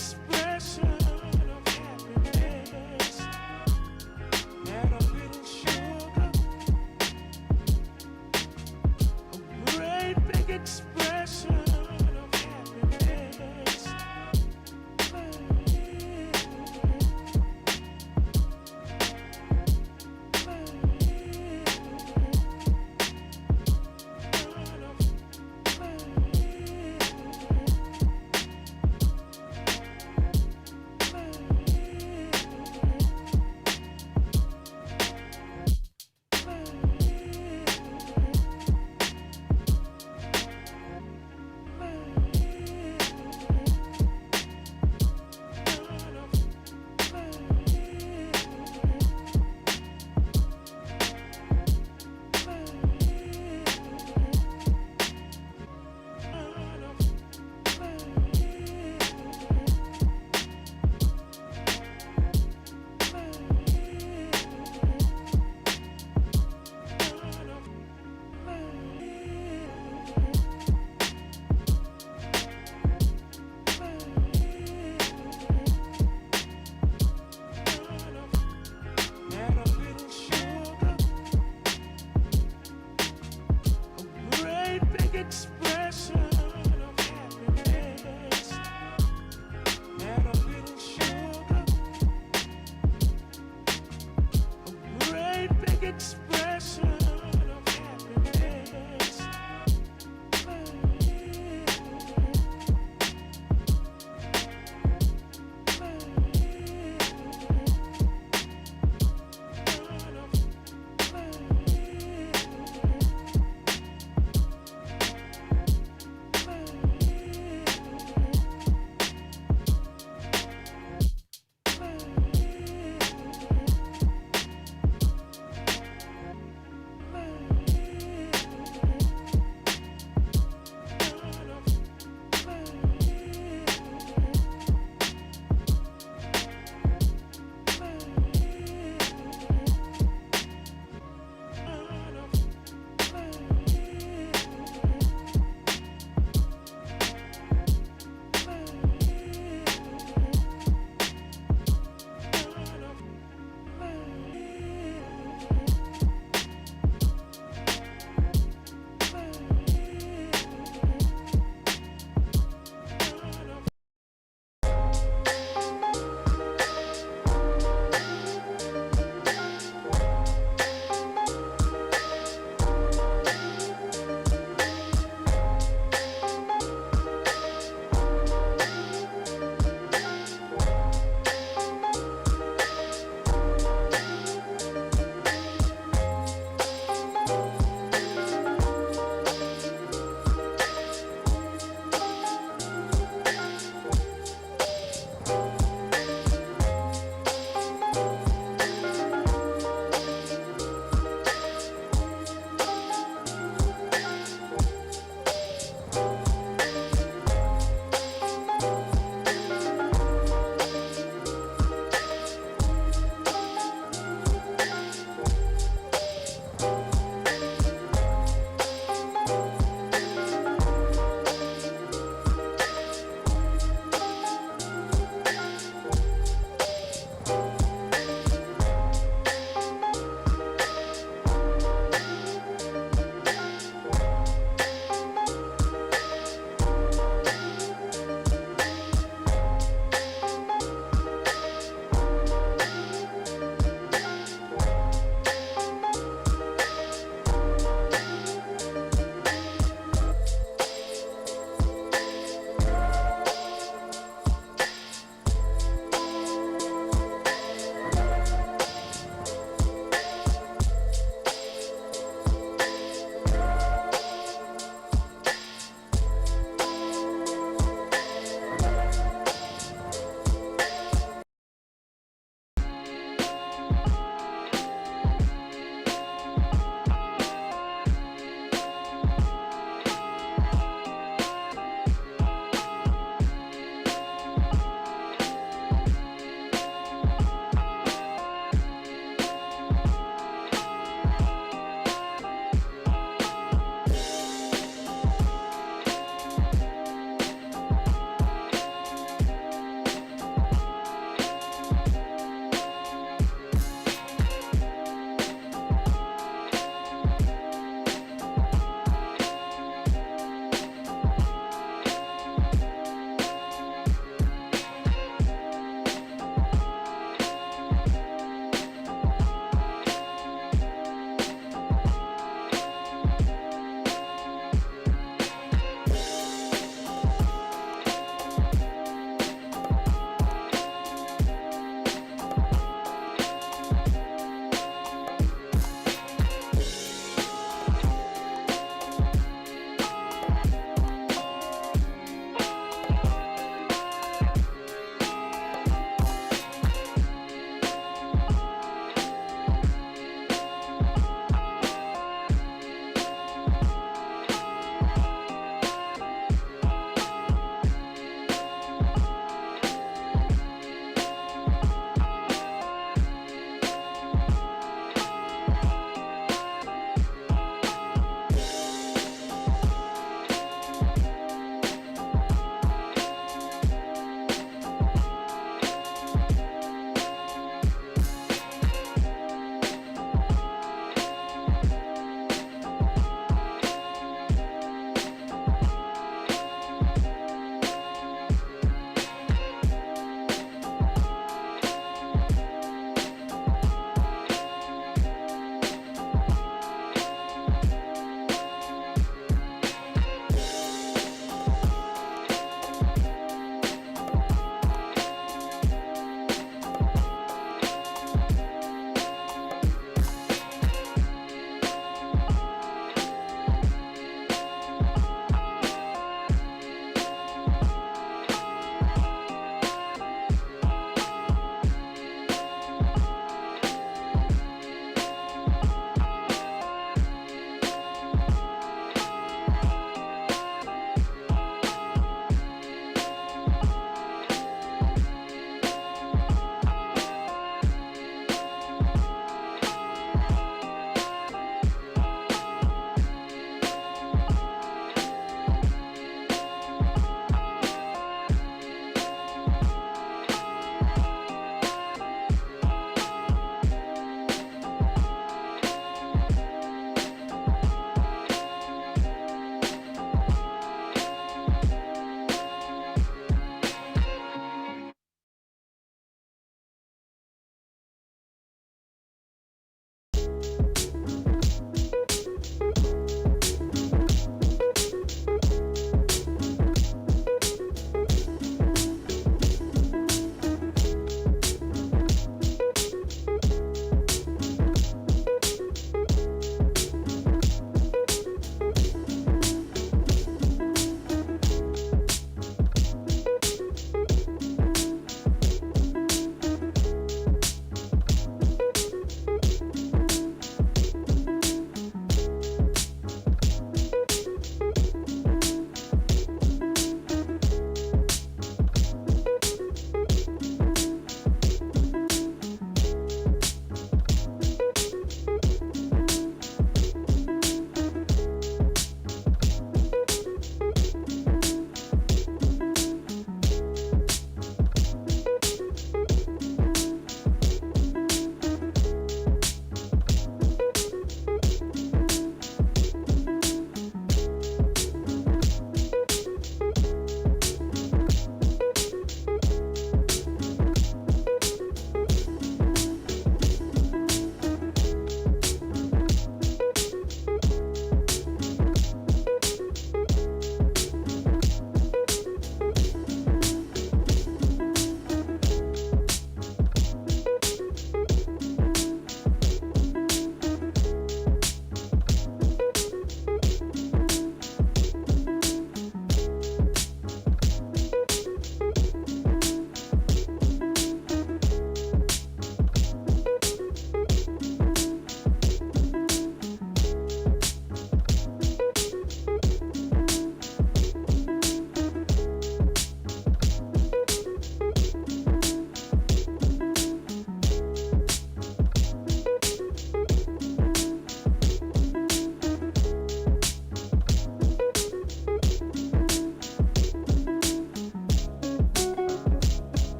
expression of happiness. Add a little sugar. A great big expression of happiness.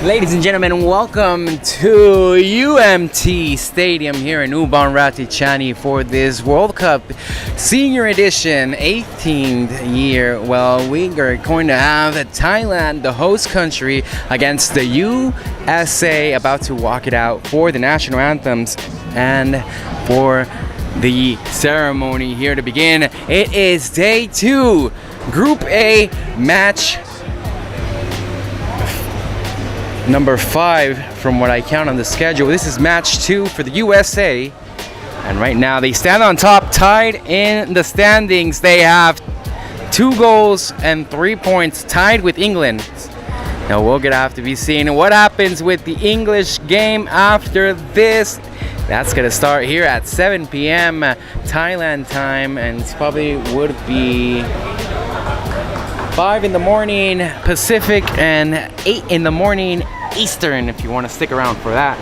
Ladies and gentlemen, welcome to UMT Stadium here in Ubon Ratchathani for this World Cup Senior Edition 18th year. Well, we are going to have Thailand, the host country, against the USA, about to walk it out for the national anthems and for the ceremony here to begin. It is day 2, Group A, match number 5 from what I count on the schedule. This is match 2 for the USA, and right now they stand on top, tied in the standings. They have 2 goals and 3 points, tied with England. Now we're gonna have to be seeing what happens with the English game after this. That's gonna start here at 7 p.m. Thailand time, and it's probably would be 5 in the morning Pacific and 8 in the morning Eastern if you want to stick around for that.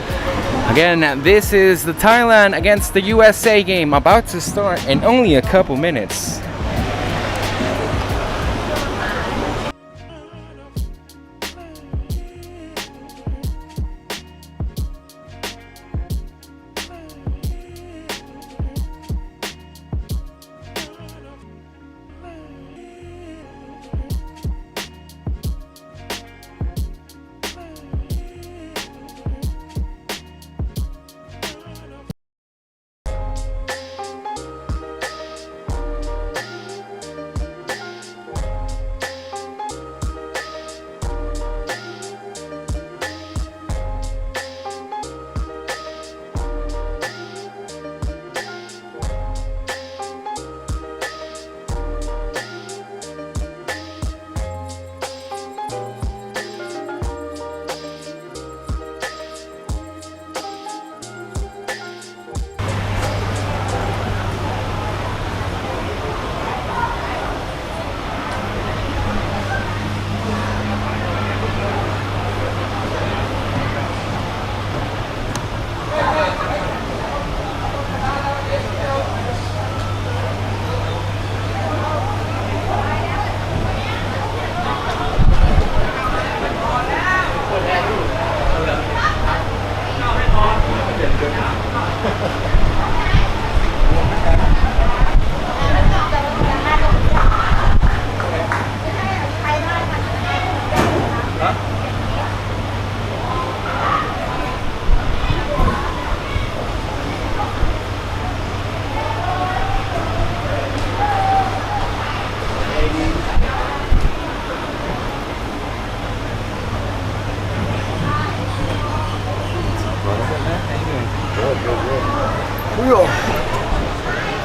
Again, this is the Thailand against the USA game, about to start in only a couple minutes.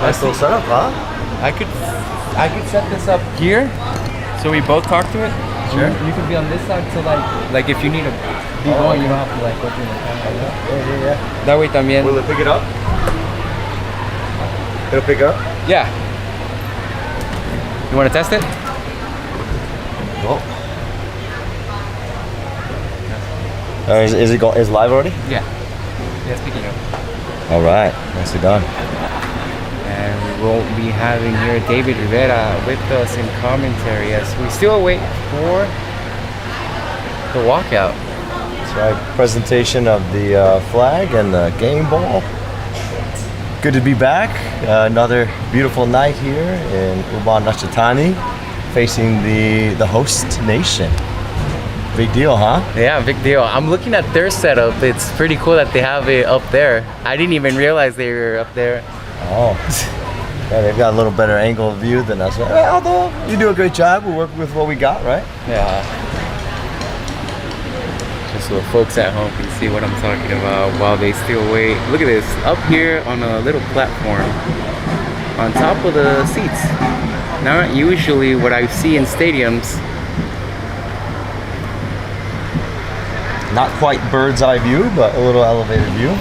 Nice little setup, huh? I could set this up here so we both talk to it. Sure. You could be on this side, so like if you need to be going, you don't have to like go through the camera. Yeah. That way también. Will it pick it up? It'll pick up? Yeah. You want to test it? Oh. Is it is live already? Yeah. Yeah, speaking of. All right, nicely done. And we will be having here David Rivera with us in commentary as we still wait for the walkout. That's right, presentation of the flag and the game ball. Good to be back. Another beautiful night here in Ubon Ratchathani, facing the host nation. Big deal, huh? Yeah, big deal. I'm looking at their setup. It's pretty cool that they have it up there. I didn't even realize they were up there. Oh, yeah, they've got a little better angle of view than us. Well, although you do a great job, we work with what we got, right? Yeah. Just so folks at home can see what I'm talking about while they still wait. Look at this, up here on a little platform on top of the seats. Not usually what I see in stadiums. Not quite bird's eye view, but a little elevated view.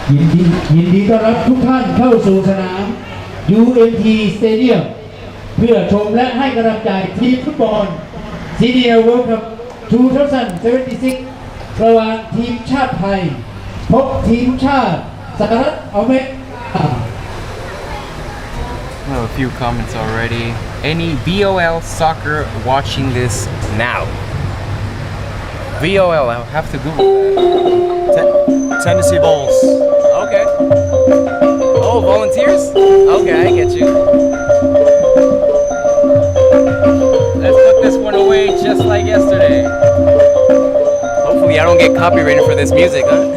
ยินดีต้อนรับทุกท่านเข้าสู่สนาม UMT Stadium เพื่อชมและให้กำลังใจทีมฟุตบอล Senior World Cup 2076 ระหว่างทีมชาติไทยพบทีมชาติสหรัฐอเมริกา have a few comments already. Any VOL soccer watching this now? VOL, I'll have to Google that. Tennessee Bowls. Okay. Oh, volunteers? Okay, I get you. Let's put this one away just like yesterday. Hopefully I don't get copyrighted for this music, huh?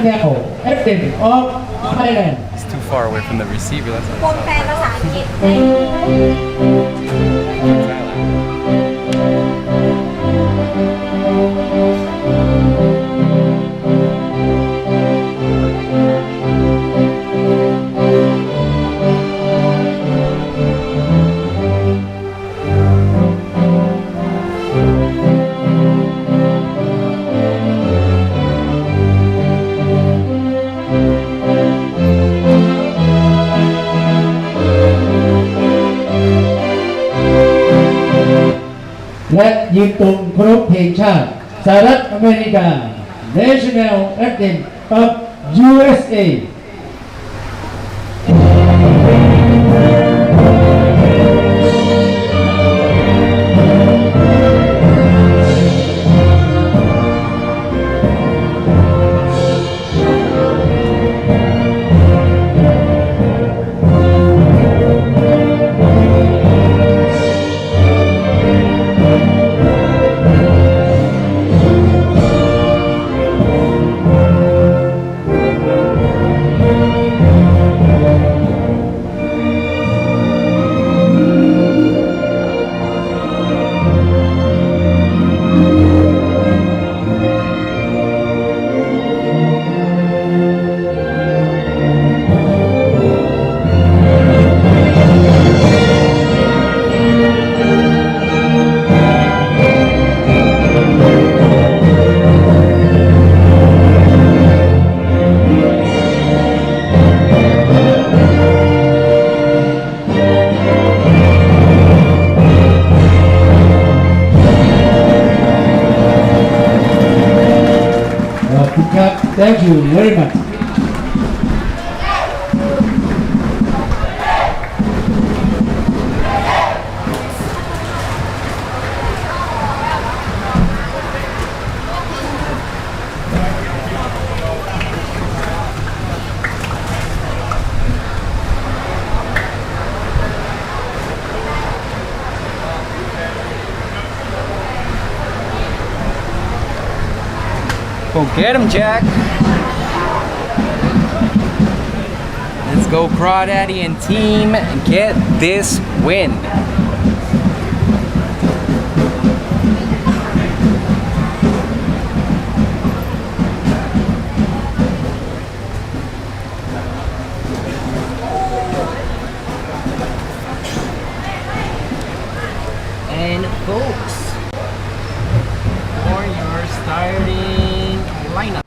National Anthem of Thailand. It's too far away from the receiver. That's วงแปลภาษาอังกฤษ และยืนตรงเคารพเพลงชาติสหรัฐอเมริกา National Anthem of USA Thank you very much. Go get him, Jack. Let's go, Crawdaddy and team. Get this win. And folks, for your starting lineup.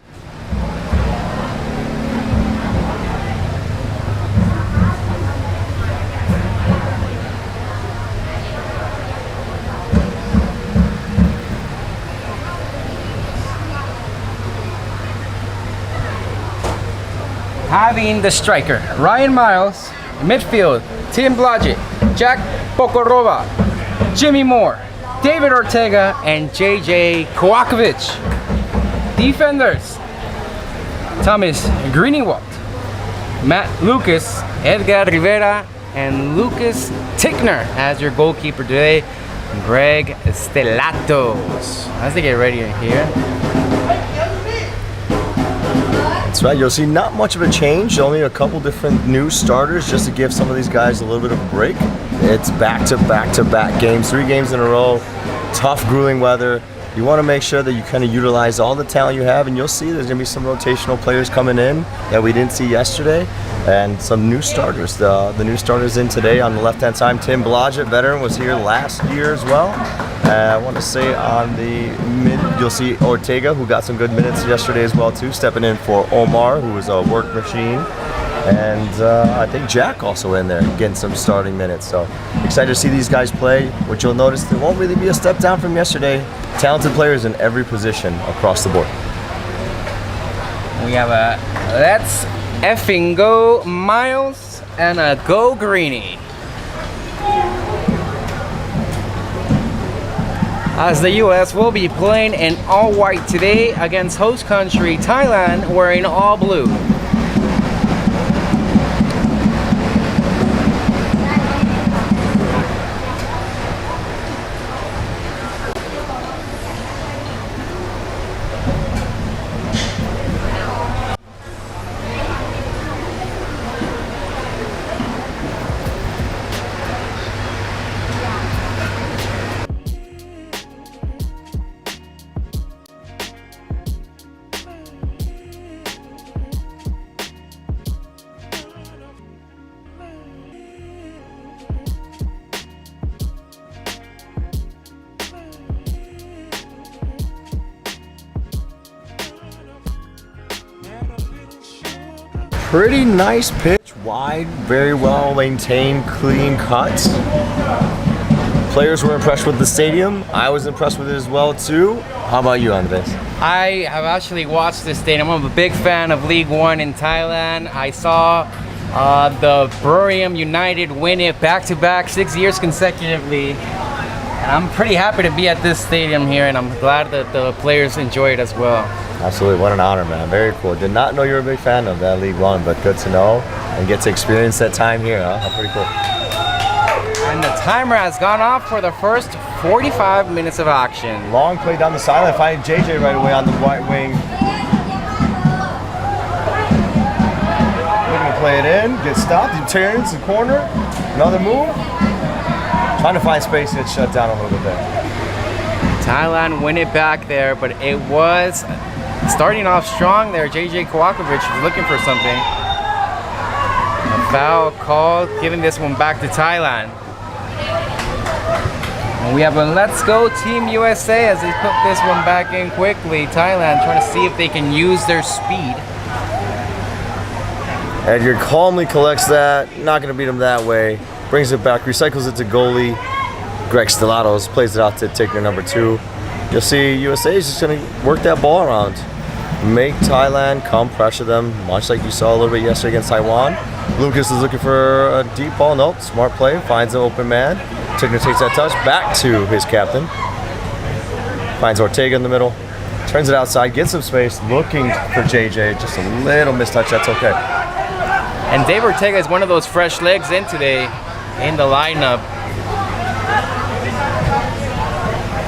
Having the striker, Ryan Miles, midfield, Tim Blodgett, Jack Pokorova, Jimmy Moore, David Ortega, and JJ Kovakovic. Defenders, Thomas Greenewald, Matt Lucas, Edgar Rivera, and Lucas Tickner as your goalkeeper today. Greg Stellatos. As they get ready here. That's right, you'll see not much of a change, only a couple different new starters just to give some of these guys a little bit of a break. It's back-to-back games, 3 games in a row, tough, grueling weather. You want to make sure that you kind of utilize all the talent you have, and you'll see there's going to be some rotational players coming in that we didn't see yesterday, and some new starters. The new starters in today on the left-hand side. Tim Blodgett, veteran, was here last year as well. I want to say on the mid, you'll see Ortega, who got some good minutes yesterday as well too, stepping in for Omar, who was a work machine. And I think Jack also in there getting some starting minutes. So excited to see these guys play. What you'll notice, there won't really be a step down from yesterday. Talented players in every position across the board. We have a let's effing go Miles and a go Greeny. As the US will be playing in all white today against host country Thailand wearing all blue. Pretty nice pitch, wide, very well maintained, clean cuts. Players were impressed with the stadium. I was impressed with it as well too. How about you, Andres? I have actually watched this stadium. I'm a big fan of League One in Thailand. I saw the Buriram United win it back-to-back 6 years consecutively. And I'm pretty happy to be at this stadium here, and I'm glad that the players enjoy it as well. Absolutely, what an honor, man. Very cool. Did not know you were a big fan of that League One, but good to know and get to experience that time here, huh? How pretty cool. And the timer has gone off for the first 45 minutes of action. Long play down the sideline, finding JJ right away on the right wing. Looking to play it in, get stopped, he turns the corner, another move. Trying to find space, gets shut down a little bit there. Thailand win it back there, but it was starting off strong there. JJ Kowakovic was looking for something. A foul called, giving this one back to Thailand. And we have a let's go Team USA as they put this one back in quickly. Thailand trying to see if they can use their speed. Edgar calmly collects that, not going to beat him that way. Brings it back, recycles it to goalie. Greg Stellatos plays it out to Tickner number 2. You'll see USA is just going to work that ball around. Make Thailand come pressure them, much like you saw a little bit yesterday against Taiwan. Lucas is looking for a deep ball. Nope, smart play, finds an open man. Tickner takes that touch back to his captain. Finds Ortega in the middle. Turns it outside, gets some space, looking for JJ. Just a little mistouch, that's okay. And Dave Ortega is one of those fresh legs in today in the lineup.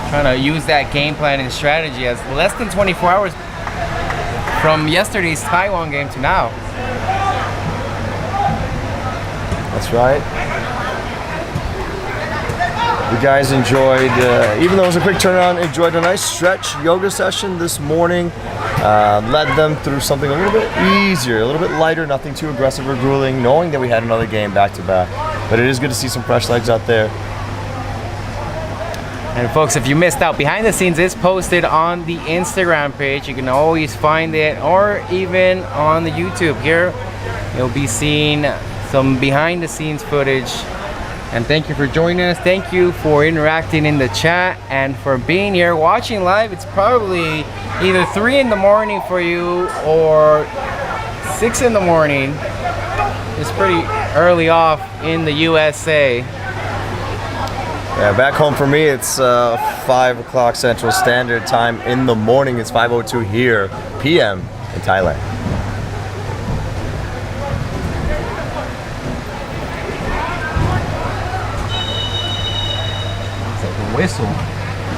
Trying to use that game plan and strategy as less than 24 hours from yesterday's Taiwan game to now. That's right. The guys enjoyed, even though it was a quick turnaround, enjoyed a nice stretch yoga session this morning. Led them through something a little bit easier, a little bit lighter, nothing too aggressive or grueling, knowing that we had another game back to back. But it is good to see some fresh legs out there. And folks, if you missed out, behind the scenes is posted on the Instagram page. You can always find it, or even on the YouTube. Here you'll be seeing some behind the scenes footage. And thank you for joining us. Thank you for interacting in the chat and for being here watching live. It's probably either 3 in the morning for you or 6 in the morning. It's pretty early off in the USA. Yeah, back home for me, it's 5 o'clock Central Standard Time in the morning. It's 5:02 here, p.m. in Thailand. whistle.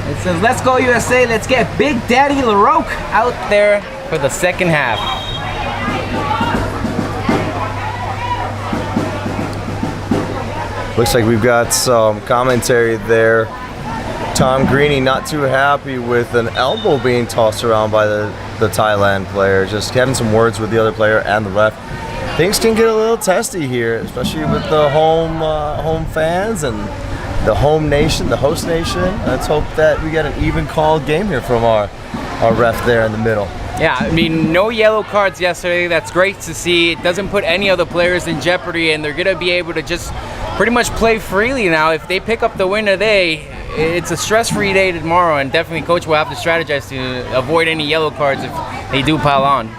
It says, "Let's go USA, let's get Big Daddy LaRoque out there for the second half." Looks like we've got some commentary there. Tom Greeny not too happy with an elbow being tossed around by the Thailand player. Just having some words with the other player and the ref. Things can get a little testy here, especially with the home fans and the home nation, the host nation. Let's hope that we get an even called game here from our ref there in the middle. Yeah, I mean, no yellow cards yesterday. That's great to see. It doesn't put any of the players in jeopardy, and they're going to be able to just pretty much play freely now. If they pick up the win today, it's a stress-free day tomorrow, and definitely coach will have to strategize to avoid any yellow cards if they do pile on.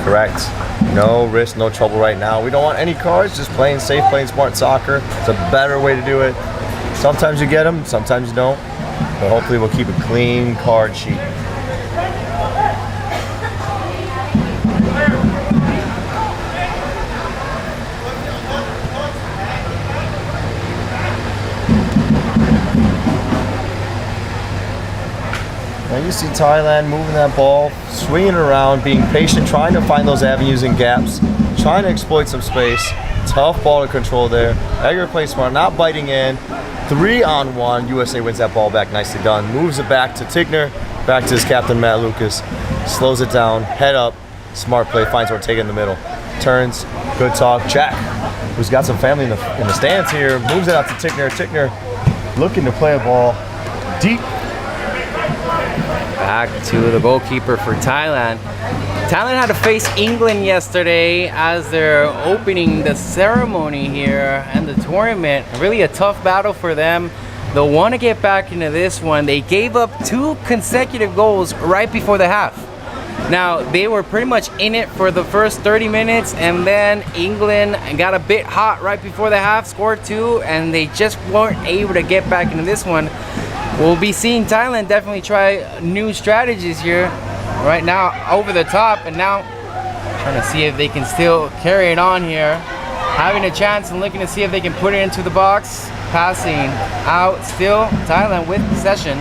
Correct. No risk, no trouble right now. We don't want any cards, just playing safe, playing smart soccer. It's a better way to do it. Sometimes you get them, sometimes you don't. But hopefully we'll keep a clean card sheet. Now you see Thailand moving that ball, swinging around, being patient, trying to find those avenues and gaps, trying to exploit some space. Tough ball to control there. Edgar plays smart, not biting in. 3-on-1. USA wins that ball back. Nicely done. Moves it back to Tigner, back to his captain Matt Lucas. Slows it down, head up. Smart play, finds Ortega in the middle. Turns, good talk. Jack, who's got some family in the stands here, moves it out to Tigner. Tigner looking to play a ball deep. Back to the goalkeeper for Thailand. Thailand had to face England yesterday as they're opening the ceremony here and the tournament. Really a tough battle for them. They'll want to get back into this one. They gave up 2 consecutive goals right before the half. Now, they were pretty much in it for the first 30 minutes, and then England got a bit hot right before the half, scored 2, and they just weren't able to get back into this one. We'll be seeing Thailand definitely try new strategies here. Right now, over the top, and now trying to see if they can still carry it on here. Having a chance and looking to see if they can put it into the box. Passing out, still Thailand with possession.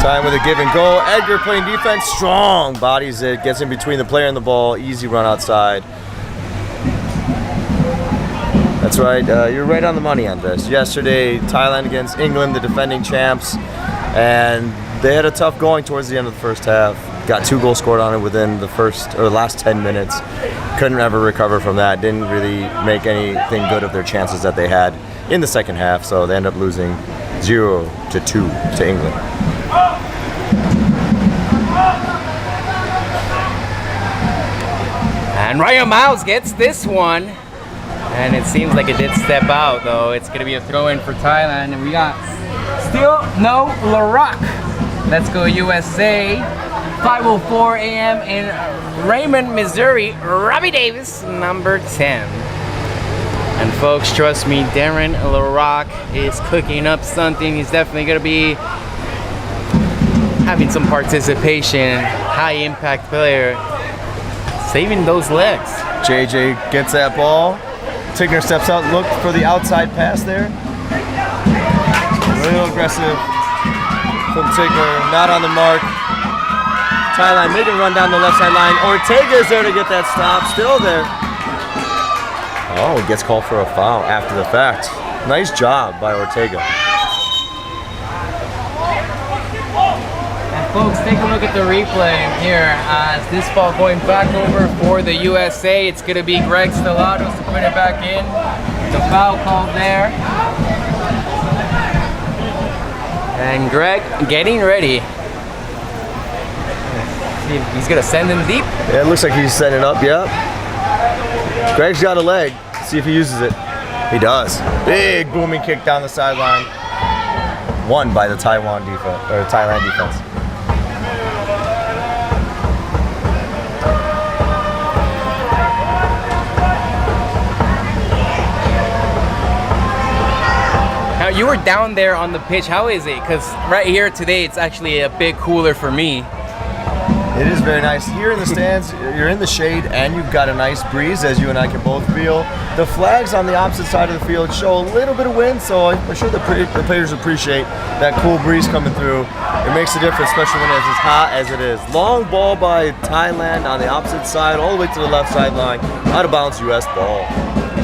Time with a give and go. Edgar playing defense, strong, bodies it, gets in between the player and the ball, easy run outside. That's right, you're right on the money, Andres. Yesterday, Thailand against England, the defending champs, and they had a tough going towards the end of the first half. Got 2 goals scored on it within the last 10 minutes. Couldn't ever recover from that. Didn't really make anything good of their chances that they had in the second half, so they end up losing 0-2 to England. And Ryan Miles gets this one. And it seems like it did step out, though. It's going to be a throw-in for Thailand. And we got still no LaRoque. Let's go USA. 5:04 a.m. in Raymond, Missouri. Robbie Davis, number 10. And folks, trust me, Darren LaRoque is cooking up something. He's definitely going to be having some participation. High-impact player. Saving those legs. JJ gets that ball. Tigner steps out, look for the outside pass there. Real aggressive from Tigner, not on the mark. Thailand making a run down the left side line. Ortega's there to get that stop, still there. Oh, he gets called for a foul after the fact. Nice job by Ortega. Folks, take a look at the replay here. As this ball going back over for the USA. It's going to be Greg Stellatos to put it back in. The foul called there. And Greg getting ready. See if he's going to send him deep. Yeah, it looks like he's setting it up, yeah. Greg's got a leg. See if he uses it. He does. Big booming kick down the sideline. Won by the Thailand defense. Now, you were down there on the pitch. How is it? Because right here today, it's actually a bit cooler for me. It is very nice. Here in the stands, you're in the shade and you've got a nice breeze, as you and I can both feel. The flags on the opposite side of the field show a little bit of wind, so I'm sure the players appreciate that cool breeze coming through. It makes a difference, especially when it's as hot as it is. Long ball by Thailand on the opposite side, all the way to the left sideline. Out of bounds, U.S. ball.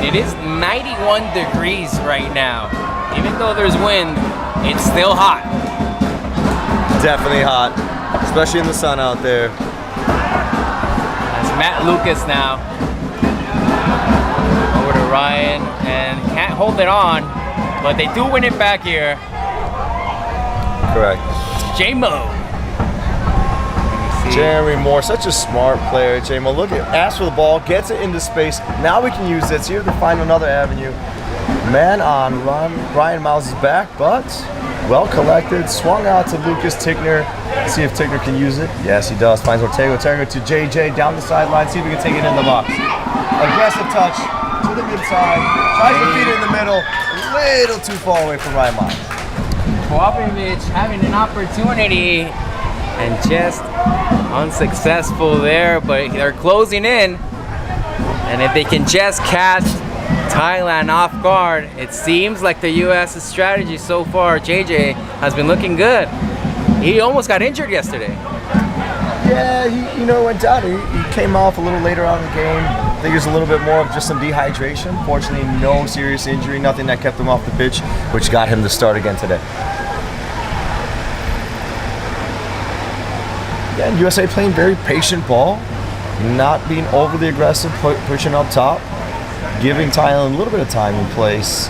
It is 91 degrees right now. Even though there's wind, it's still hot. Definitely hot, especially in the sun out there. That's Matt Lucas now. Over to Ryan, and can't hold it on, but they do win it back here. Correct. J-Mo. Jeremy Moore, such a smart player. J-Mo, look at, asks for the ball, gets it into space. Now we can use it. See if we can find another avenue. Man on Ryan Miles' back, but well collected. Swung out to Lucas Tickner. See if Tickner can use it. Yes, he does. Finds Ortega. Ortega to JJ down the sideline. See if we can take it in the box. Aggressive touch to the mid side. Tries to feed it in the middle. A little too far away from Ryan Miles. Popovich having an opportunity and just unsuccessful there, but they're closing in. And if they can just catch Thailand off guard, it seems like the U.S.'s strategy so far, JJ, has been looking good. He almost got injured yesterday. Yeah, he went down. He came off a little later on in the game. I think it was a little bit more of just some dehydration. Fortunately, no serious injury, nothing that kept him off the pitch, which got him to start again today. Yeah, USA playing very patient ball, not being overly aggressive, pushing up top, giving Thailand a little bit of time and place.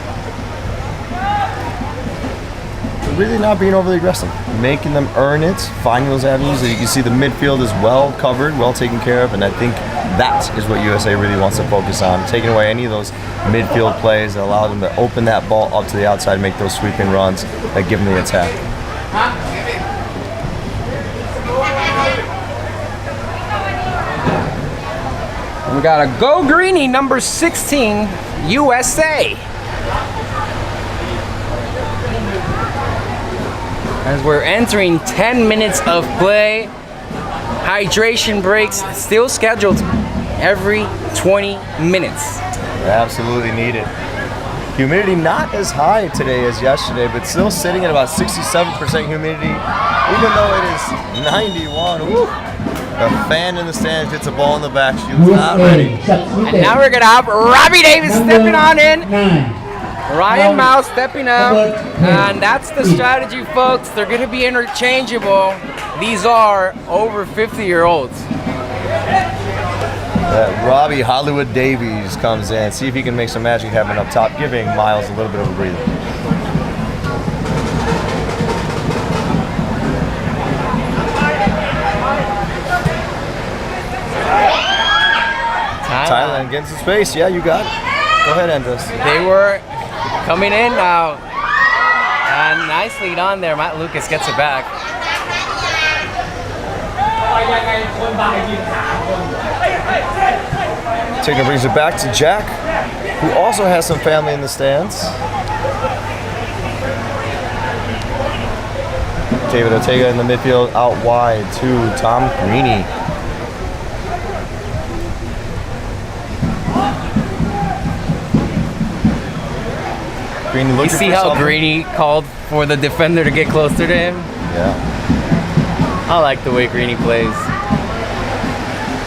But really not being overly aggressive, making them earn it, finding those avenues. You can see the midfield is well covered, well taken care of, and I think that is what USA really wants to focus on, taking away any of those midfield plays that allow them to open that ball up to the outside and make those sweeping runs that give them the attack. We got a Go Greeny, number 16, USA. As we're entering 10 minutes of play, hydration breaks still scheduled every 20 minutes. Absolutely needed. Humidity not as high today as yesterday, but still sitting at about 67% humidity, even though it is 91. Woo. The fan in the stands hits a ball in the back. She was not ready. And now we're going to have Robbie Davis stepping on in. Ryan Mouse stepping up. And that's the strategy, folks. They're going to be interchangeable. These are over 50-year-olds. Robbie Hollywood Davies comes in. See if he can make some magic happen up top, giving Miles a little bit of a breather. Thailand getting some space. Yeah, you got it. Go ahead, Andres. They were coming in now. And nice lead on there. Matt Lucas gets it back. Tigner brings it back to Jack, who also has some family in the stands. David Ortega in the midfield, out wide to Tom Greeny. Greeny looking You see for how something. Greeny called for the defender to get closer to him? Yeah. I like the way Greeny plays.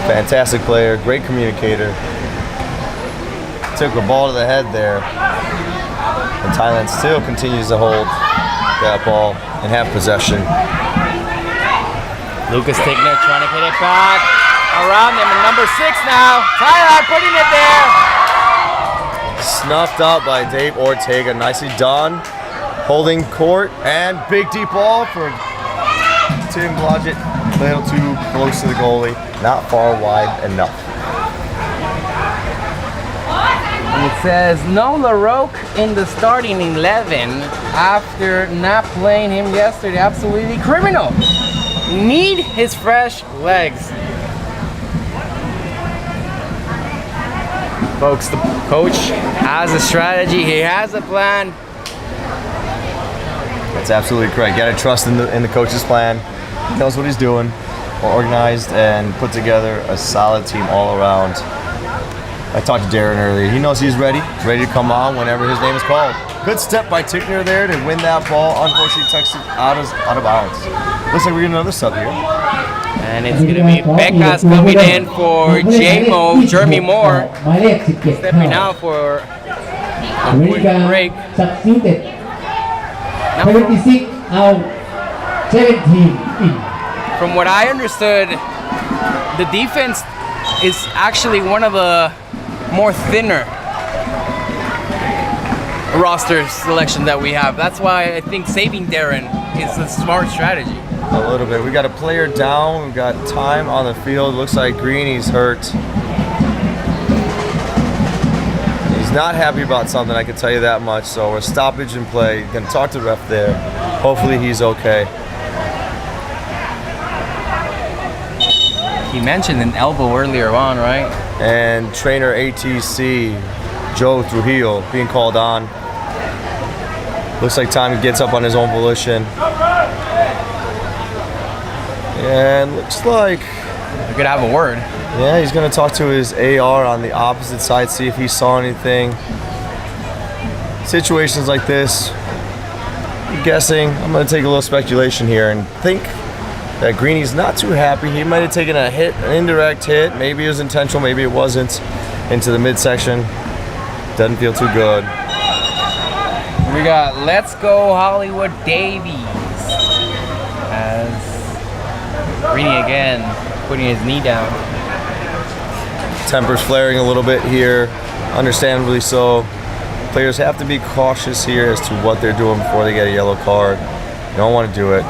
Fantastic player, great communicator. Took the ball to the head there. And Thailand still continues to hold that ball and have possession. Lucas Tickner trying to get it back around them. And number 6 now. Thailand putting it there. Snuffed out by Dave Ortega. Nicely done. Holding court and big deep ball for Tim Blodgett. A little too close to the goalie. Not far wide enough. It says no LaRoque in the starting 11 after not playing him yesterday. Absolutely criminal. Need his fresh legs. Folks, the coach has a strategy. He has a plan. That's absolutely correct. You gotta trust in the coach's plan. He knows what he's doing. organized and put together a solid team all around. I talked to Darren earlier. He knows he's ready to come on whenever his name is called. Good step by Tickner there to win that ball. Unfortunately, touched it out of bounds. Looks like we're getting another sub here. And it's going to be Becca's coming in for J-Mo, Jeremy Moore. Stepping out for a quick break. Substituted 76 out, 17 in. From what I understood, the defense is actually one of the more thinner roster selection that we have. That's why I think saving Darren is a smart strategy. A little bit. We got a player down. We've got time on the field. Looks like Greeny's hurt. He's not happy about something, I can tell you that much. So we're stoppage in play. Gonna talk to the ref there. Hopefully he's okay. He mentioned an elbow earlier on, right? And trainer ATC, Joe Trujillo, being called on. Looks like Tommy gets up on his own volition. And looks like we could have a word. Yeah, he's gonna talk to his AR on the opposite side, see if he saw anything. Situations like this, I'm guessing, I'm gonna take a little speculation here and think that Greeny's not too happy. He might have taken a hit, an indirect hit. Maybe it was intentional, maybe it wasn't. Into the midsection. Doesn't feel too good. We got Let's Go Hollywood Davies as Greeny again putting his knee down. Temper's flaring a little bit here, understandably so. Players have to be cautious here as to what they're doing before they get a yellow card. You don't want to do it.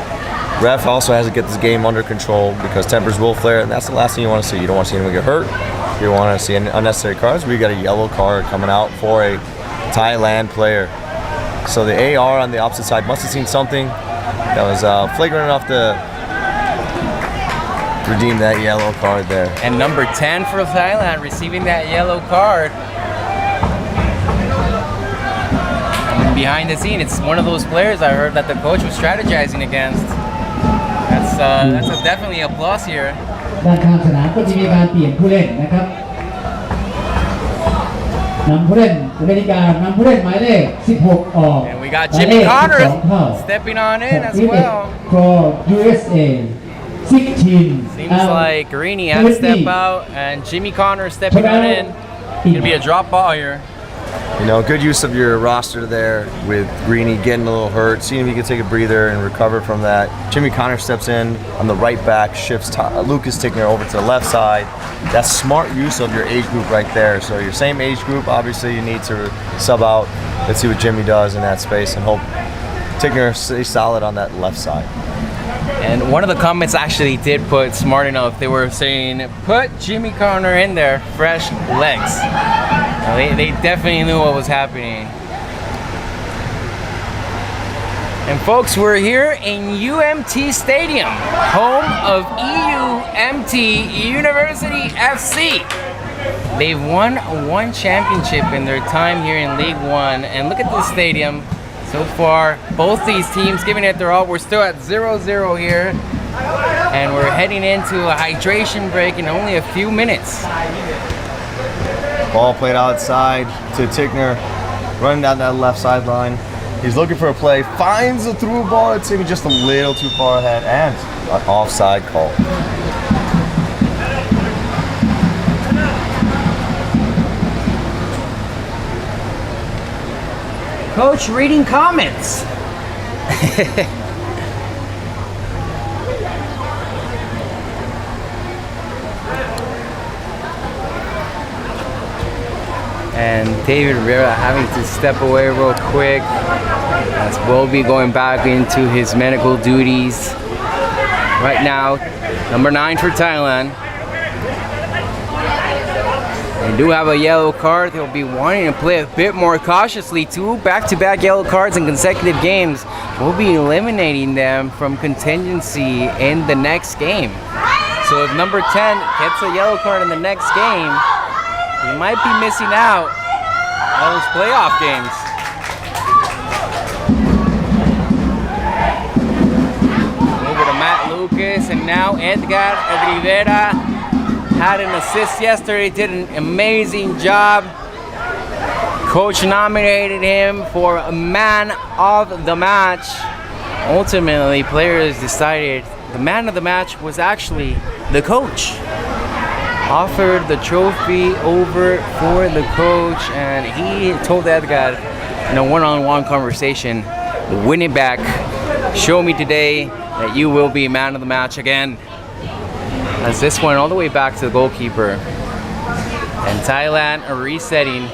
Ref also has to get this game under control because tempers will flare, and that's the last thing you want to see. You don't want to see anyone get hurt. You don't want to see any unnecessary cards. We got a yellow card coming out for a Thailand player. So the AR on the opposite side must have seen something that was flagrant enough to redeem that yellow card there. And number 10 for Thailand receiving that yellow card. And behind the scene, it's one of those players I heard that the coach was strategizing against. That's definitely a plus here. ด้านข้างสนามก็จะมีการเปลี่ยนผู้เล่นนะครับนำผู้เล่นอเมริกานำผู้เล่นหมายเลข 16 ออก And we got Jimmy Connors stepping on in as well. For USA 16 Seems like Greeny had to step out and Jimmy Connors stepping on in. Gonna be a drop ball here. You know, good use of your roster there with Greeny getting a little hurt, seeing if he can take a breather and recover from that. Jimmy Connor steps in on the right back, shifts Lucas Tickner over to the left side. That's smart use of your age group right there. So your same age group, obviously you need to sub out. Let's see what Jimmy does in that space and hope Tickner stays solid on that left side. And one of the comments actually did put smart enough. They were saying, put Jimmy Connor in there, fresh legs. They definitely knew what was happening. And folks, we're here in UMT Stadium, home of UMT University FC. They've won one championship in their time here in League One. And look at this stadium. So far, both these teams giving it their all. We're still at 0-0 here. And we're heading into a hydration break in only a few minutes. Ball played outside to Tickner, running down that left sideline. He's looking for a play, finds a through ball. It's maybe just a little too far ahead, and an offside call. Coach reading comments. And David Rivera having to step away real quick as we'll be going back into his medical duties. Right now, number 9 for Thailand. They do have a yellow card. They'll be wanting to play a bit more cautiously. 2 back-to-back yellow cards in consecutive games. We'll be eliminating them from contingency in the next game. So if number 10 gets a yellow card in the next game, he might be missing out on those playoff games. Over to Matt Lewis. Lucas, and now Edgar Rivera had an assist yesterday, did an amazing job. Coach nominated him for man of the match. Ultimately, players decided the man of the match was actually the coach. Offered the trophy over for the coach, and he told Edgar in a one-on-one conversation, win it back, show me today that you will be man of the match again. As this went all the way back to the goalkeeper. And Thailand are resetting.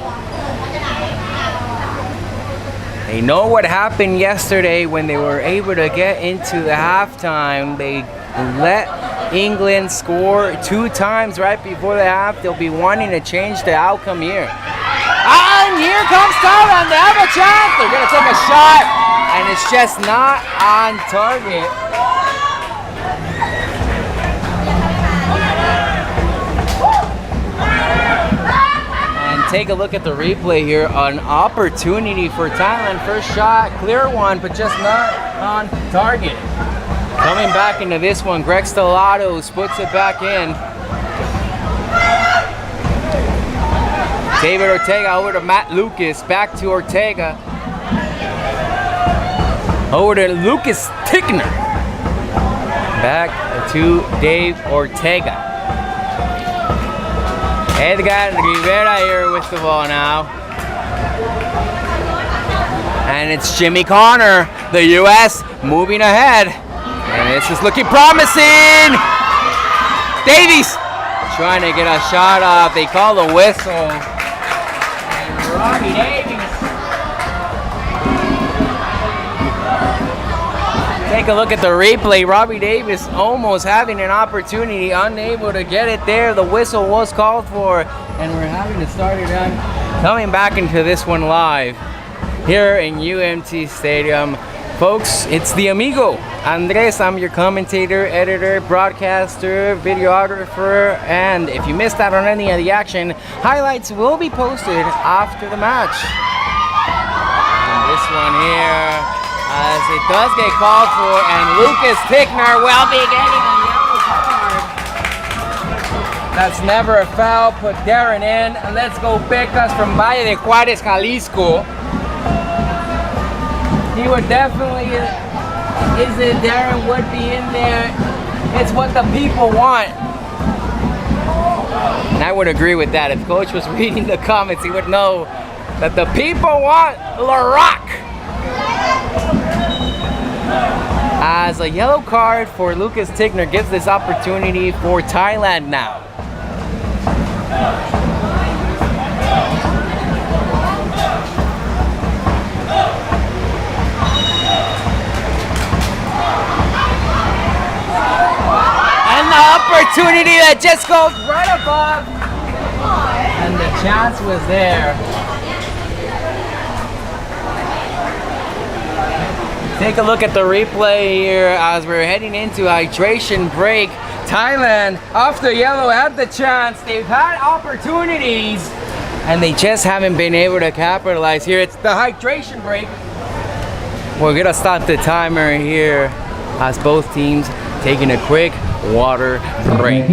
They know what happened yesterday when they were able to get into the halftime. They let England score 2 times right before the half. They'll be wanting to change the outcome here. And here comes Thailand. They have a chance. They're going to take a shot. And it's just not on target. Take a look at the replay here. An opportunity for Thailand. First shot, clear one, but just not on target. Coming back into this one, Greg Stellatos puts it back in. David Ortega over to Matt Lucas. Back to Ortega. Over to Lucas Tickner. Back to Dave Ortega. Edgar Rivera here with the ball now. And it's Jimmy Connor, the U.S. moving ahead. And this is looking promising. Davies trying to get a shot off. They call the whistle. And Robbie Davies. Take a look at the replay. Robbie Davis almost having an opportunity, unable to get it there. The whistle was called for, and we're having to start it on. Coming back into this one live here in UMT Stadium. Folks, it's the Amigo. Andres, I'm your commentator, editor, broadcaster, videographer, and if you missed out on any of the action, highlights will be posted after the match. And this one here, as it does get called for, and Lucas Tickner will be getting a yellow card. That's never a foul. Put Darren in. And let's go Pecas from Valle de Juárez, Jalisco. He would definitely, Darren would be in there. It's what the people want. And I would agree with that. If Coach was reading the comments, he would know that the people want La Rock. As a yellow card for Lucas Tickner gives this opportunity for Thailand now. And the opportunity that just goes right above. And the chance was there. Take a look at the replay here as we're heading into hydration break. Thailand, off the yellow, had the chance. They've had opportunities, and they just haven't been able to capitalize here. It's the hydration break. We're gonna stop the timer here as both teams taking a quick water break.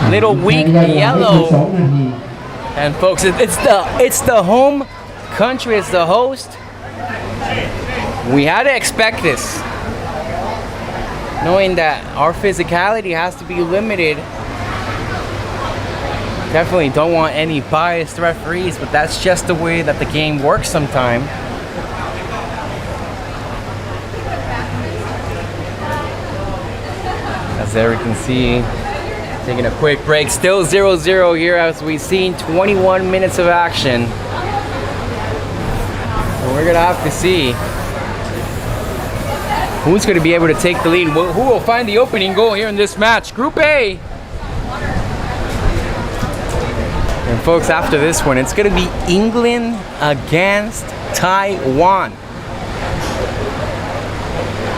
Little weak yellow. And folks, it's the home country, it's the host. We had to expect this, knowing that our physicality has to be limited. Definitely don't want any biased referees, but that's just the way that the game works sometimes. As there we can see, taking a quick break. Still 0-0 here as we've seen 21 minutes of action. So we're going to have to see who's going to be able to take the lead. Who will find the opening goal here in this match? Group A. And folks, after this one, it's going to be England against Taiwan.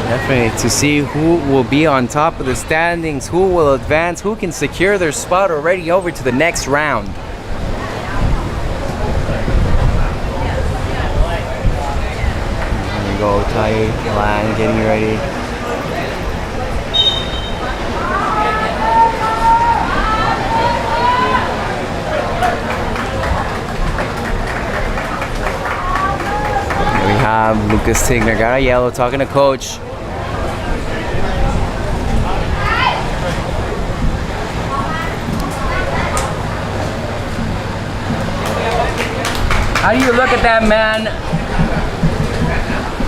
Definitely to see who will be on top of the standings, who will advance, who can secure their spot already over to the next round. Thailand getting ready. Here we have Lucas Tigner, got a yellow, talking to coach. How do you look at that man?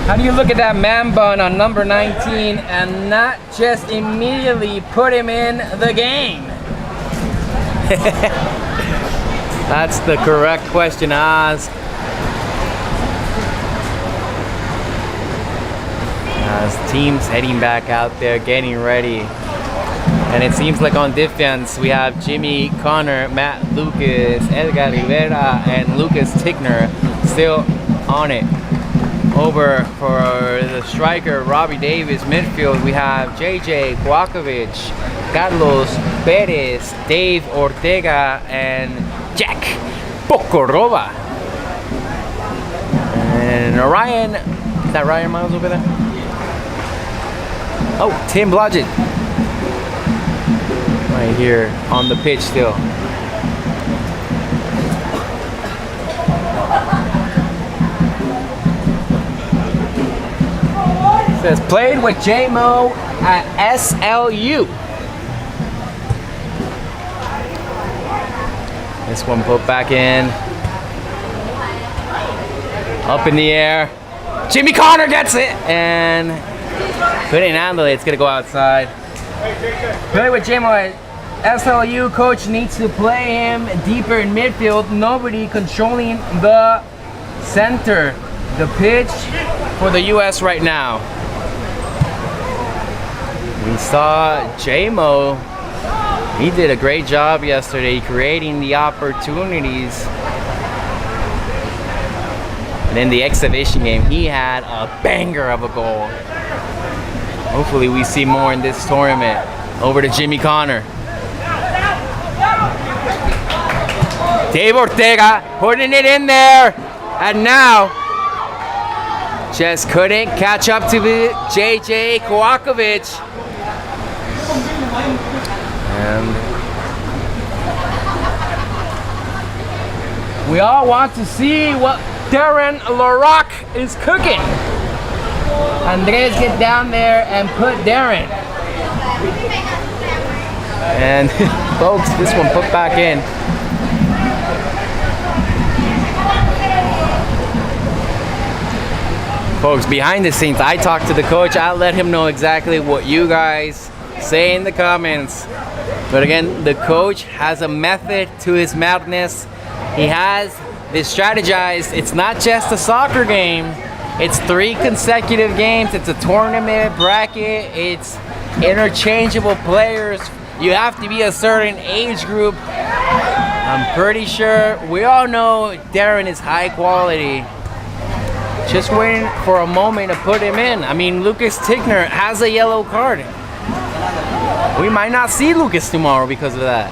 How do you look at that man bun on number 19 and not just immediately put him in the game? That's the correct question to ask. As teams heading back out there, getting ready. And it seems like on defense, we have Jimmy Connor, Matt Lucas, Edgar Rivera, and Lucas Tigner still on it. Over for the striker, Robbie Davis. Midfield, we have JJ Guakovic, Carlos Perez, Dave Ortega, and Jack Pokorova. And Ryan, is that Ryan Miles over there? Oh, Tim Blodgett. Right here on the pitch still. It says played with J-Mo at SLU. This one put back in. Up in the air. Jimmy Connor gets it and couldn't handle it. It's gonna go outside. Play with J-Mo at SLU. Coach needs to play him deeper in midfield. Nobody controlling the center. The pitch for the US right now. We saw J-Mo. He did a great job yesterday creating the opportunities. And in the exhibition game, he had a banger of a goal. Hopefully we see more in this tournament. Over to Jimmy Connor. Dave Ortega putting it in there. And now, just couldn't catch up to JJ Kovakovic. And we all want to see what Darren LaRock is cooking. Andres, get down there and put Darren. And folks, this one put back in. Folks, behind the scenes, I talked to the coach. I'll let him know exactly what you guys say in the comments. But again, the coach has a method to his madness. He has this strategized. It's not just a soccer game. It's 3 consecutive games. It's a tournament bracket. It's interchangeable players. You have to be a certain age group. I'm pretty sure we all know Darren is high quality. Just waiting for a moment to put him in. I mean, Lucas Tigner has a yellow card. We might not see Lucas tomorrow because of that.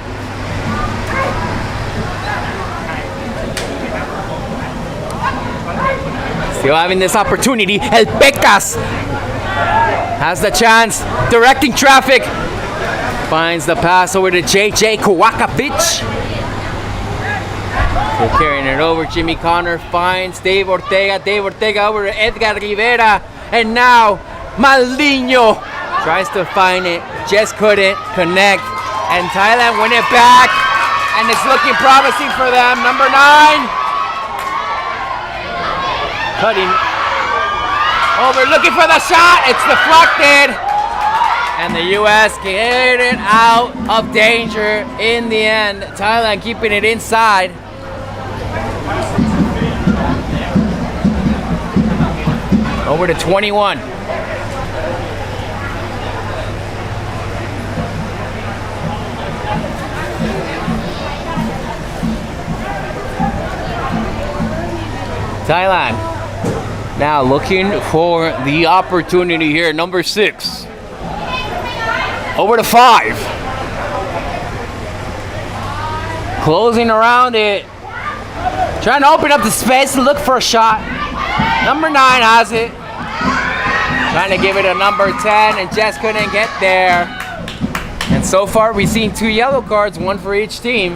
Still having this opportunity. El Pecas has the chance, directing traffic. Finds the pass over to JJ Kovakovic. They're carrying it over. Jimmy Connor finds Dave Ortega. Dave Ortega over to Edgar Rivera. And now Maldinho tries to find it. Just couldn't connect. And Thailand win it back. And it's looking promising for them. Number 9. Cutting over, looking for the shot. It's deflected. And the U.S. get it out of danger in the end. Thailand keeping it inside. Over to 21. Thailand now looking for the opportunity here. Number 6. Over to 5. Closing around it. Trying to open up the space to look for a shot. Number 9 has it. Trying to give it a number 10 and just couldn't get there. And so far we've seen 2 yellow cards, 1 for each team.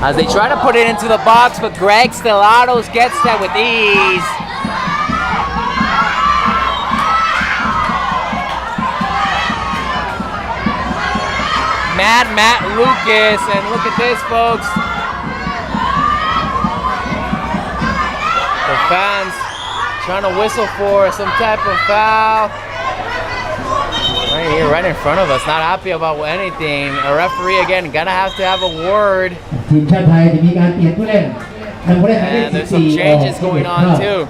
As they try to put it into the box, but Greg Stellatos gets that with ease. Matt Lucas, and look at this, folks. The fans trying to whistle for some type of foul. Right here, right in front of us, not happy about anything. A referee, again, gonna have to have a word. ทีมชาติไทยจะมีการเปลี่ยนผู้เล่นทางผู้เล่นหมายเลข And there's some 14 changes going on too.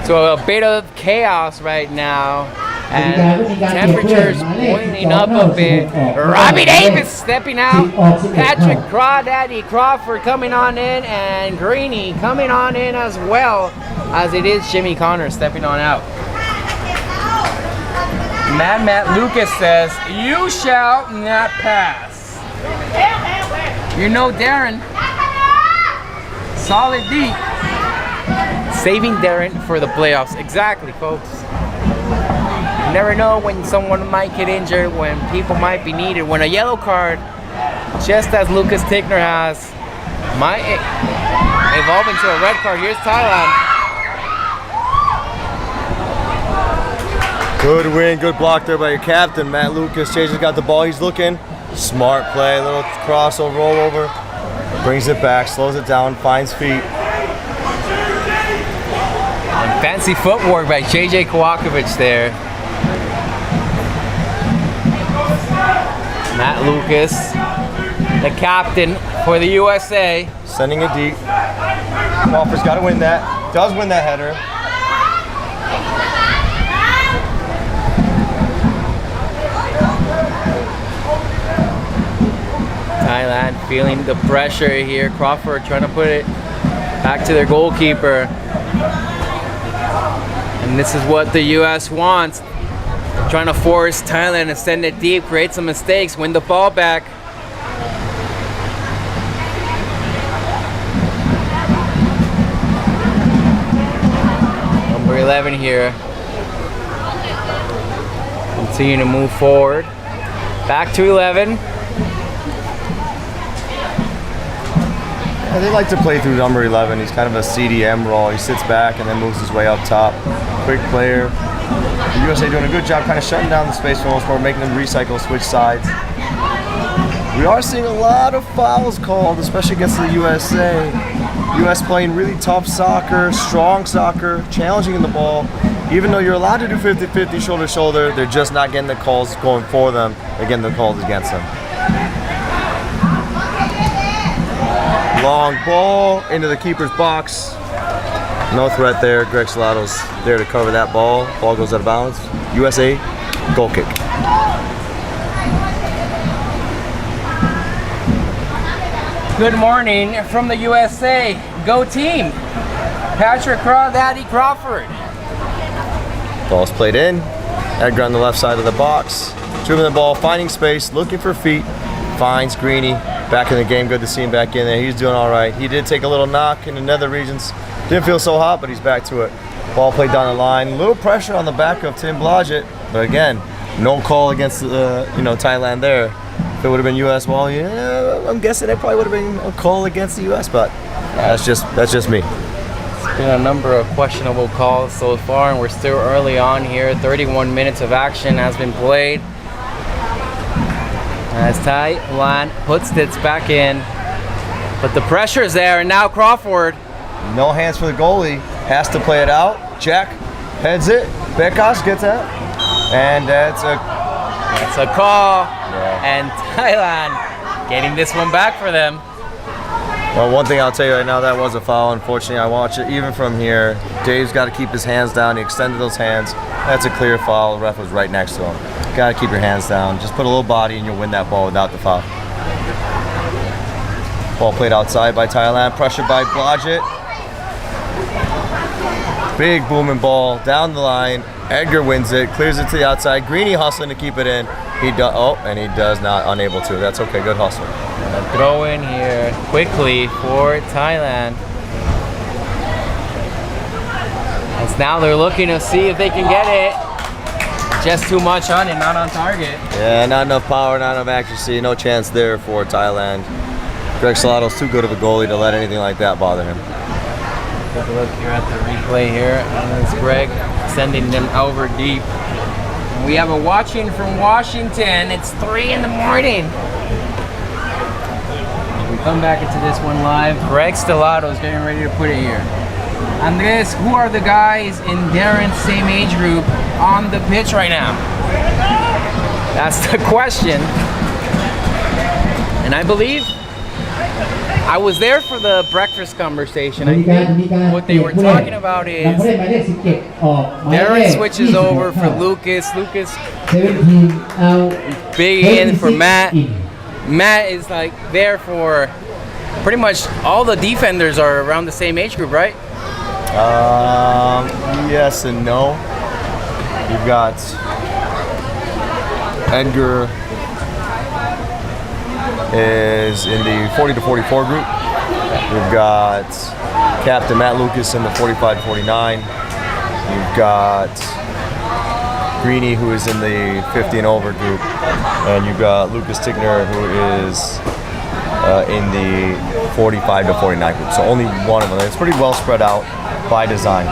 So a bit of chaos right now. And temperatures boiling up a bit. Robbie Davis stepping out. Patrick Crawdaddy Crawford coming on in. And Greeny coming on in as well. As it is Jimmy Connor stepping on out. Matt Lucas says, "You shall not pass." You know Darren. Solid D. Saving Darren for the playoffs. Exactly, folks. You never know when someone might get injured, when people might be needed. When a yellow card, just as Lucas Tickner has, might evolve into a red card. Here's Thailand. Good win, good block there by your captain, Matt Lucas. Chaser's got the ball, he's looking. Smart play, little crossover, rollover. Brings it back, slows it down, finds feet. And fancy footwork by JJ Kowakovic there. Matt Lucas, the captain for the USA. Sending it deep. Crawford's got to win that. Does win that header. Thailand feeling the pressure here. Crawford trying to put it back to their goalkeeper. And this is what the US wants. Trying to force Thailand to send it deep, create some mistakes, win the ball back. Number 11 here. Continue to move forward. Back to 11. Yeah, they like to play through number 11. He's kind of a CDM role. He sits back and then moves his way up top. Quick player. The USA doing a good job kind of shutting down the space for the most part, making them recycle, switch sides. We are seeing a lot of fouls called, especially against the USA. US playing really tough soccer, strong soccer, challenging in the ball. Even though you're allowed to do 50-50 shoulder to shoulder, they're just not getting the calls going for them. They're getting the calls against them. Long ball into the keeper's box. No threat there. Greg Stellatos there to cover that ball. Ball goes out of bounds. USA, goal kick. Good morning from the USA. Go team. Patrick Crawdaddy Crawford. Ball's played in. Edgar on the left side of the box. Dribbling the ball, finding space, looking for feet. Finds Greeny. Back in the game, good to see him back in there. He's doing all right. He did take a little knock in the nether regions. Didn't feel so hot, but he's back to it. Ball played down the line. A little pressure on the back of Tim Blodgett, but again, no call against Thailand there. If it would have been U.S. ball, yeah, I'm guessing it probably would have been a call against the U.S., but that's just me. It's been a number of questionable calls so far, and we're still early on here. 31 minutes of action has been played. As Thailand puts it back in, but the pressure is there, and now Crawford. No hands for the goalie. Has to play it out. Jack heads it. Bekas gets that, and that's a call. Yeah. And Thailand getting this one back for them. Well, one thing I'll tell you right now, that was a foul. Unfortunately, I watch it even from here. Dave's got to keep his hands down. He extended those hands. That's a clear foul. The ref was right next to him. Got to keep your hands down. Just put a little body and you'll win that ball without the foul. Ball played outside by Thailand. Pressure by Blodgett. Big booming ball down the line. Edgar wins it. Clears it to the outside. Greeny hustling to keep it in. He does not. Unable to. That's okay. Good hustle. A throw in here quickly for Thailand. As As now they're looking to see if they can get it. Just too much on it, not on target. Yeah, not enough power, not enough accuracy. No chance there for Thailand. Greg Salato's too good of a goalie to let anything like that bother him. Take a look here at the replay here. And it's Greg sending them over deep. And we have a watching from Washington. It's 3 in the morning. We come back into this one live. Greg Stellato is getting ready to put it here. Andres, who are the guys in Darren's same age group on the pitch right now? That's the question. And I believe I was there for the breakfast conversation. I think what they were talking about is Darren switches over for Lucas. Lucas big in for Matt. Matt is like there for pretty much all the defenders are around the same age group, right? Yes and no. You've got Edgar is in the 40 to 44 group. You've got Captain Matt Lucas in the 45 to 49. You've got Greeny, who is in the 50 and over group. And you've got Lucas Tigner, who is in the 45 to 49 group. So only one of them. It's pretty well spread out by design.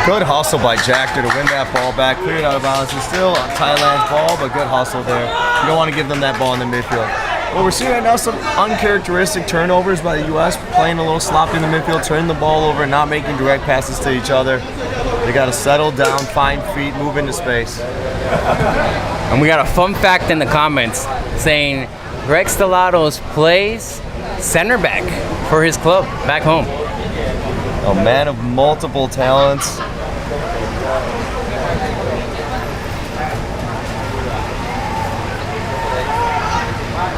Good hustle by Jack to win that ball back, clear it out of bounds. It's still Thailand's ball, but good hustle there. You don't want to give them that ball in the midfield. What we're seeing right now, some uncharacteristic turnovers by the U.S. Playing a little sloppy in the midfield, turning the ball over, not making direct passes to each other. They got to settle down, find feet, move into space. And we got a fun fact in the comments saying Greg Stellatos plays center back for his club back home. A man of multiple talents.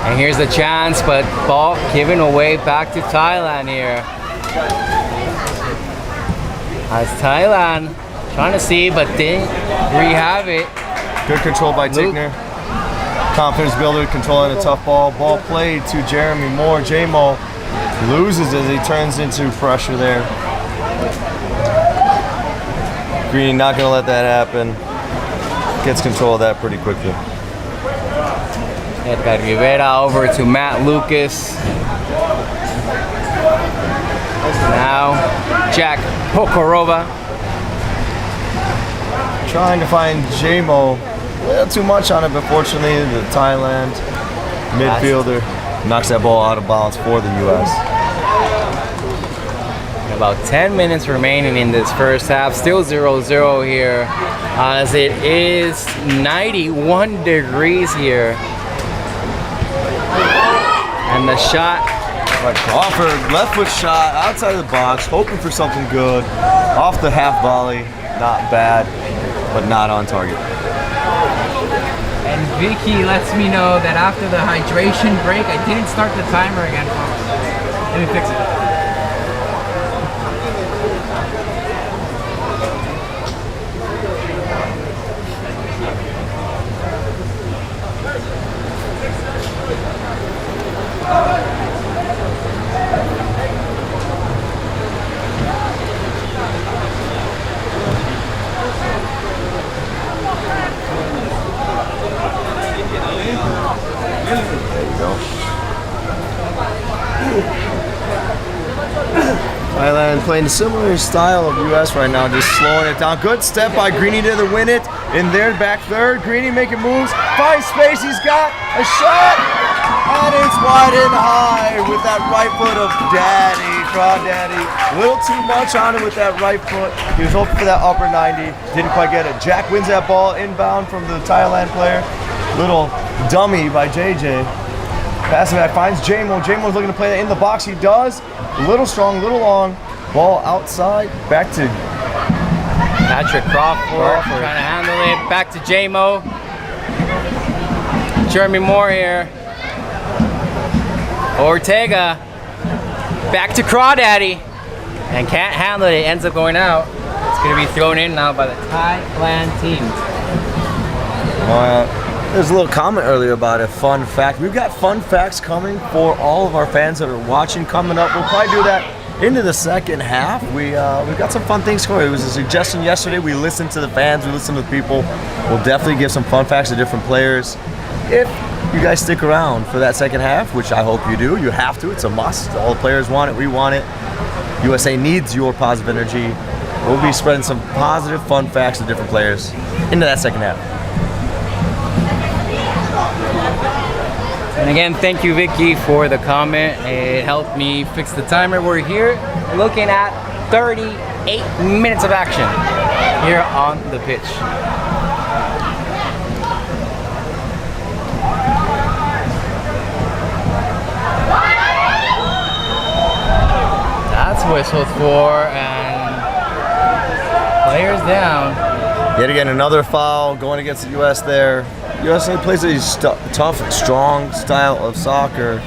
And here's the chance, but ball given away back to Thailand here. As Thailand trying to see, but didn't rehab it. Good control by Tigner. Confidence builder, controlling a tough ball. Ball played to Jeremy Moore. J-Mo loses as he turns into pressure there. Green not going to let that happen. Gets control of that pretty quickly. Edgar Rivera over to Matt Lucas. Now Jack Pokorova. Trying to find J-Mo. A little too much on it, but fortunately the Thailand midfielder knocks that ball out of bounds for the U.S. About 10 minutes remaining in this first half. Still 0-0 here as it is 91 degrees here. And the shot. Crawford, left foot shot outside of the box, hoping for something good. Off the half volley, not bad, but not on target. And Vicky lets me know that after the hydration break, I didn't start the timer again, folks. Let me fix it. Thailand playing a similar style of U.S. right now, just slowing it down. Good step by Greeny to win it. In their back third, Greeny making moves, finds space, he's got a shot, and it's wide and high with that right foot of Daddy, Crawdaddy. A little too much on it with that right foot. He was hoping for that upper 90, didn't quite get it. Jack wins that ball inbound from the Thailand player. Little dummy by JJ. Passing back, finds J-Mo. J-Mo's looking to play that in the box. He does. A little strong, a little long. Ball outside. Back to Patrick Crawford trying to handle it. Back to J-Mo. Jeremy Moore here. Ortega. Back to Crawdaddy. And can't handle it. Ends up going out. It's going to be thrown in now by the Thailand team. There's a little comment earlier about a fun fact. We've got fun facts coming for all of our fans that are watching coming up. We'll probably do that into the second half. We've got some fun things going. It was a suggestion yesterday. We listened to the fans. We listened to the people. We'll definitely give some fun facts to different players. If you guys stick around for that second half, which I hope you do, you have to. It's a must. All the players want it. We want it. USA needs your positive energy. We'll be spreading some positive, fun facts to different players into that second half. And again, thank you, Vicky, for the comment. It helped me fix the timer. We're here looking at 38 minutes of action here on the pitch. That's whistled for, and players down. Yet again, another foul going against the U.S. there. USA plays a tough, strong style of soccer.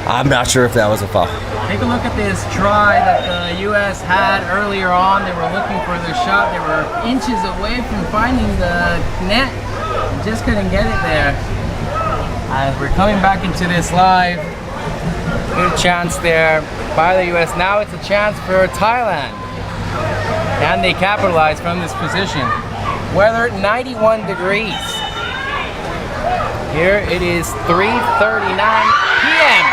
I'm not sure if that was a foul. Take a look at this try that the U.S. had earlier on. They were looking for their shot. They were inches away from finding the net. Just couldn't get it there. As we're coming back into this live, good chance there by the U.S. Now it's a chance for Thailand. Can they capitalize from this position? Weather 91 degrees. Here it is 3:39 p.m.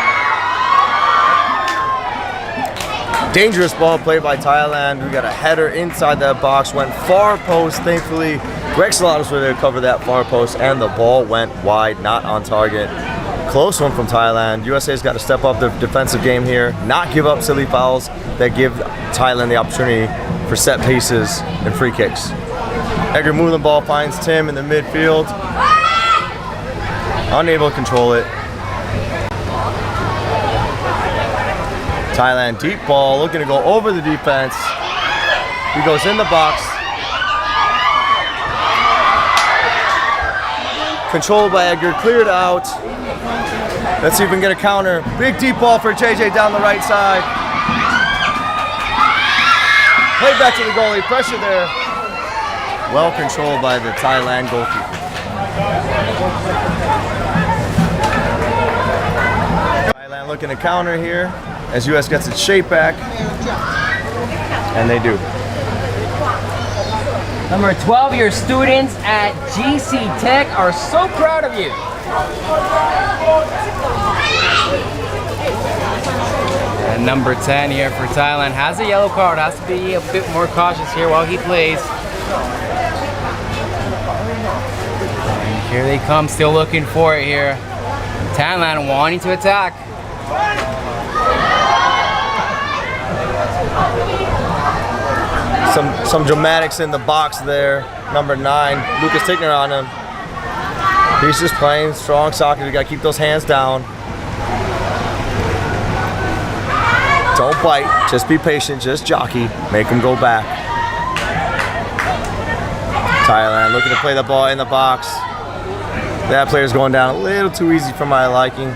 Dangerous ball played by Thailand. We got a header inside that box, went far post. Thankfully, Greg Salatos was there to cover that far post, and the ball went wide, not on target. Close one from Thailand. USA's got to step up their defensive game here, not give up silly fouls that give Thailand the opportunity for set pieces and free kicks. Edgar moving the ball, finds Tim in the midfield. Unable to control it. Thailand deep ball, looking to go over the defense. He goes in the box. Controlled by Edgar, cleared out. Let's see if we can get a counter. Big deep ball for JJ down the right side. Play back to the goalie, pressure there. Well controlled by the Thailand goalkeeper. Thailand looking to counter here as US gets its shape back. And they do. Number 12, your students at GC Tech are so proud of you. And number 10 here for Thailand has a yellow card. Has to be a bit more cautious here while he plays. And here they come, still looking for it here. Thailand wanting to attack. Some dramatics in the box there. Number 9, Lucas Tickner on him. He's just playing strong soccer. You gotta keep those hands down. Don't bite, just be patient, just jockey. Make him go back. Thailand looking to play the ball in the box. That player's going down a little too easy for my liking.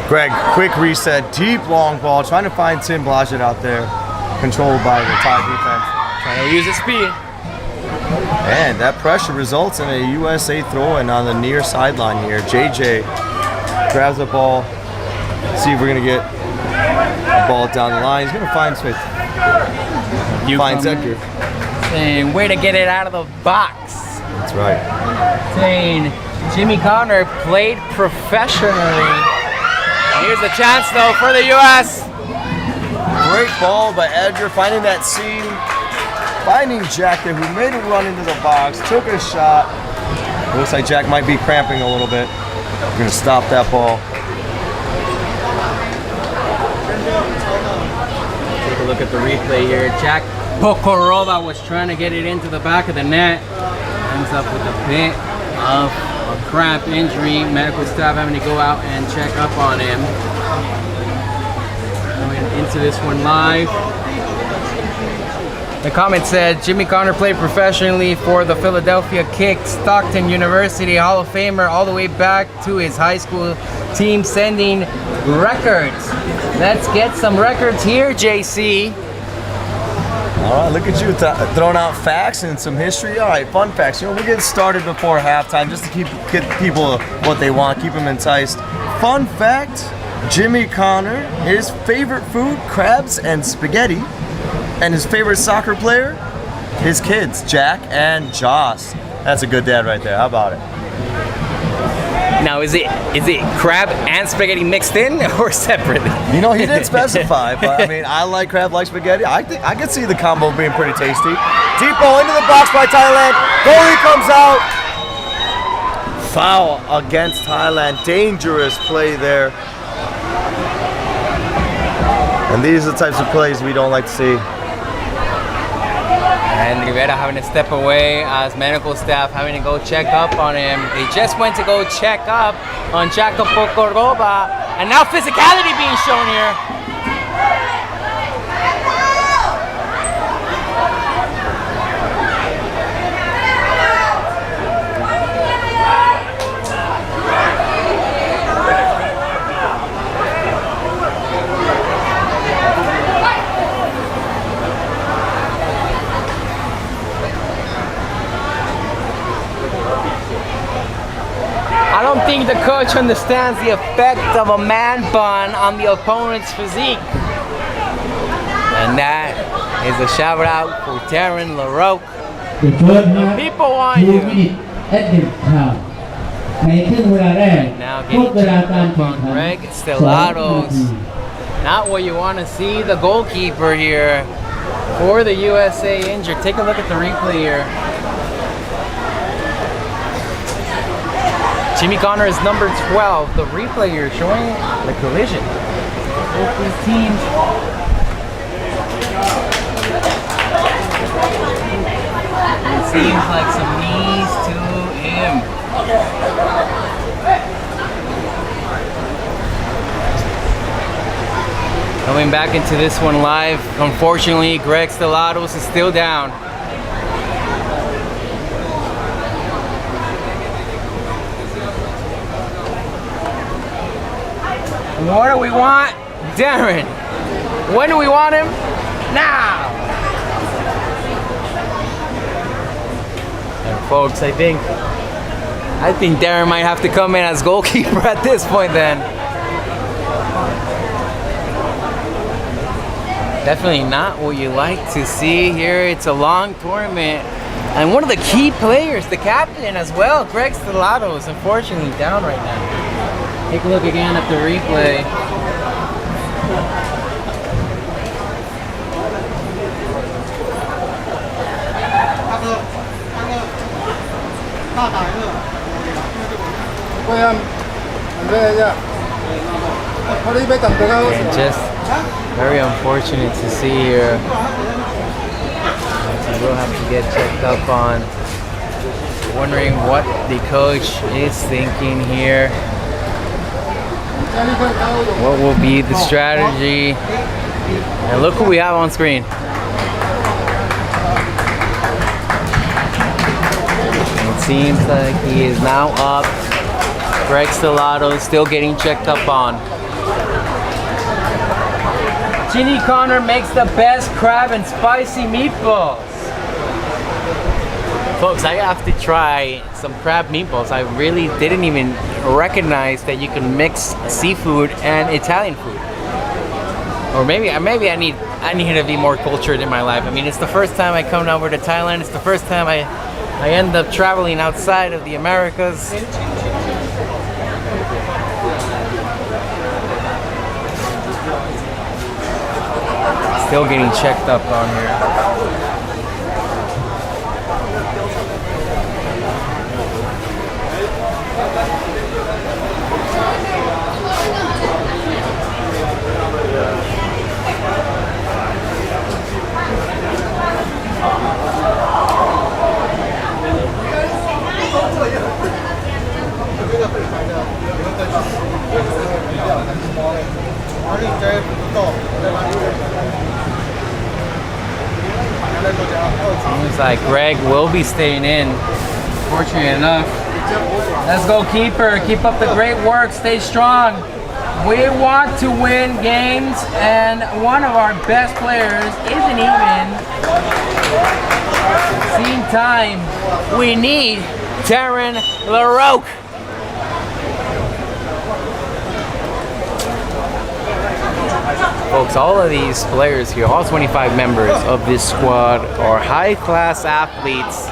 Greg, quick reset, deep long ball, trying to find Tim Blodgett out there. Controlled by the Thai defense. Trying to use his speed. And that pressure results in a USA throw-in on the near sideline here. JJ grabs the ball. See if we're gonna get the ball down the line. He's gonna find Smith. Finds Edgar. Saying, way to get it out of the box. That's right. Saying, Jimmy Connor played professionally. Here's the chance though for the US. Great ball by Edgar, finding that seam. Finding Jack there, who made a run into the box, took a shot. It looks like Jack might be cramping a little bit. We're gonna stop that ball. Take a look at the replay here. Jack Pokorova was trying to get it into the back of the net. Ends up with a bit of a cramp injury. Medical staff having to go out and check up on him. Going into this one live. The comment said, Jimmy Connor played professionally for the Philadelphia Kick, Stockton University Hall of Famer, all the way back to his high school team, sending records. Let's get some records here, JC. All right, look at you throwing out facts and some history. All right, fun facts. You know, we're getting started before halftime just to get people what they want, keep them enticed. Fun fact, Jimmy Connor, his favorite food, crabs and spaghetti. And his favorite soccer player, his kids, Jack and Joss. That's a good dad right there. How about it? Now, is it crab and spaghetti mixed in or separately? You know, he didn't specify, but I mean, I like crab, like spaghetti. I think I could see the combo being pretty tasty. Deep ball into the box by Thailand. Goalie comes out. Foul against Thailand. Dangerous play there. And these are the types of plays we don't like to see. And Rivera having to step away as medical staff having to go check up on him. They just went to go check up on Jacopo Cordoba, and now physicality being shown here. I don't think the coach understands the effect of a man bun on the opponent's physique. And that is a shout out for Darren LaRoque. The first half, People want 2 you. minutes at the time ในครึ่งเวลาแรก Now ทด getting เวลาการ checked แข่ up งขั on น Greg 2 นา Stellatos. ที Not what you want to see. The goalkeeper here for the USA injured. Take a look at the replay here. Jimmy Connor is number 12. The replay here showing the collision. Both these teams. It seems like some knees to him. Coming back into this one live. Unfortunately, Greg Stellatos is still down. What do we want? Darren. When do we want him? Now. And folks, I think Darren might have to come in as goalkeeper at this point then. Definitely not what you like to see here. It's a long tournament. And one of the key players, the captain as well, Greg Stellatos, unfortunately down right now. Take a look again at the replay. And just very unfortunate to see here. We will have to get checked up on. Wondering what the coach is thinking here. What will be the strategy? And look who we have on screen. It seems like he is now up. Greg Stellatos still getting checked up on. Jimmy Connor makes the best crab and spicy meatballs. Folks, I have to try some crab meatballs. I really didn't even recognize that you can mix seafood and Italian food. Or maybe I need to be more cultured in my life. I mean, it's the first time I come over to Thailand. It's the first time I end up traveling outside of the Americas. Still getting checked up on here. Seems like Greg will be staying in. Fortunately enough. Let's go, keeper. Keep up the great work. Stay strong. We want to win games, and one of our best players isn't even seeing time. We need Darren LaRoque. Folks, all of these players here, all 25 members of this squad are high-class athletes.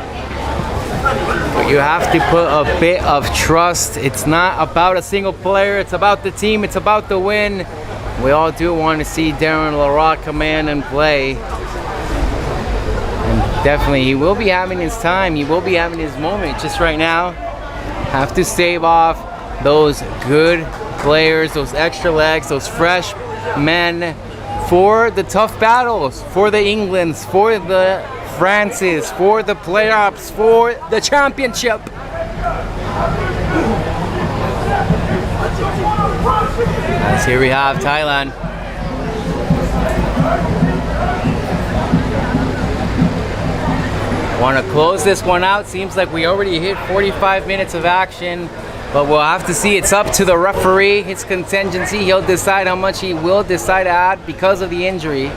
But you have to put a bit of trust. It's not about a single player, it's about the team, it's about the win. We all do want to see Darren LaRoque come in and play. And definitely, he will be having his time, he will be having his moment. Just right now, have to stave off those good players, those extra legs, those fresh men for the tough battles, for the Englands, for the France's, for the playoffs, for the championship. As here we have Thailand. Want to close this one out. Seems like we already hit 45 minutes of action, but we'll have to see. It's up to the referee, his contingency. He'll decide how much he will decide to add because of the injury.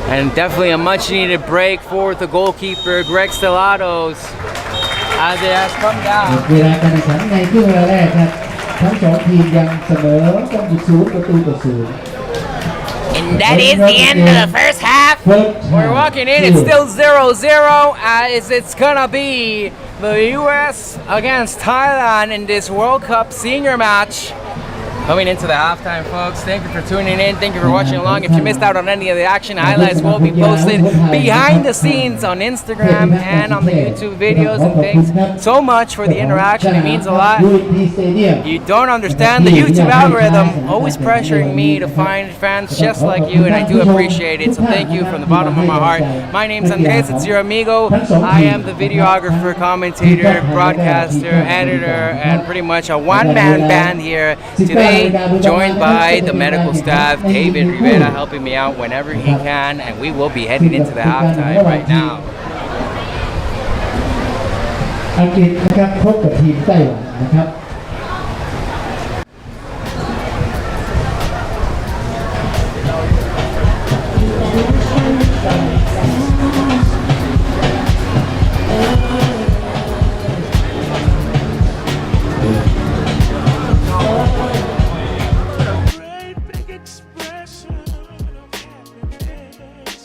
And definitely a much needed break for the goalkeeper, Greg Stellados, as it has come down. เวลาการแข่งขันในครึ่งเวลาแรกครับทั้งสองทีมยังเสมอกันอยู่0-0 And that is the end of the first half. We're walking in, it's still 0-0 as it's gonna be the US against Thailand in this World Cup senior match. Coming into the halftime, folks. Thank you for tuning in. Thank you for watching along. If you missed out on any of the action, highlights will be posted behind the scenes on Instagram and on the YouTube videos. And thanks so much for the interaction. It means a lot. You don't understand the YouTube algorithm, always pressuring me to find fans just like you, and I do appreciate it. So thank you from the bottom of my heart. My name's Andres. It's your amigo. I am the videographer, commentator, broadcaster, editor, and pretty much a one-man band here today. Joined by the medical staff, David Rivera, helping me out whenever he can, and we will be heading into the halftime right now. อังกฤษนะครับพบกับทีมไต้หวันนะครับ Great big expression of happiness.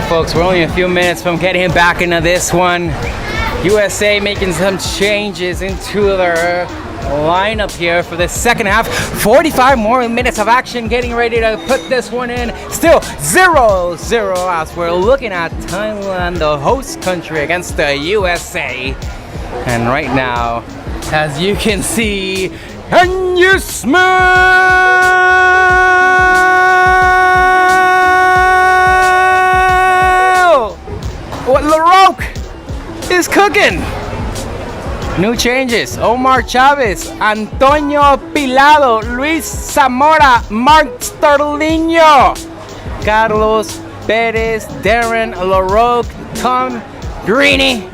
folks, we're only a few minutes from getting back into this one. USA making some changes into their lineup here for the second half. 45 more minutes of action, getting ready to put this one in. Still 0-0 as we're looking at Thailand, the host country, against the USA. And right now, as you can see, can you smell what LaRoque is cooking? New changes: Omar Chavez, Antonio Pilado, Luis Zamora, Mark Sterlinho, Carlos Perez, Darren LaRoque, Tom Greeny,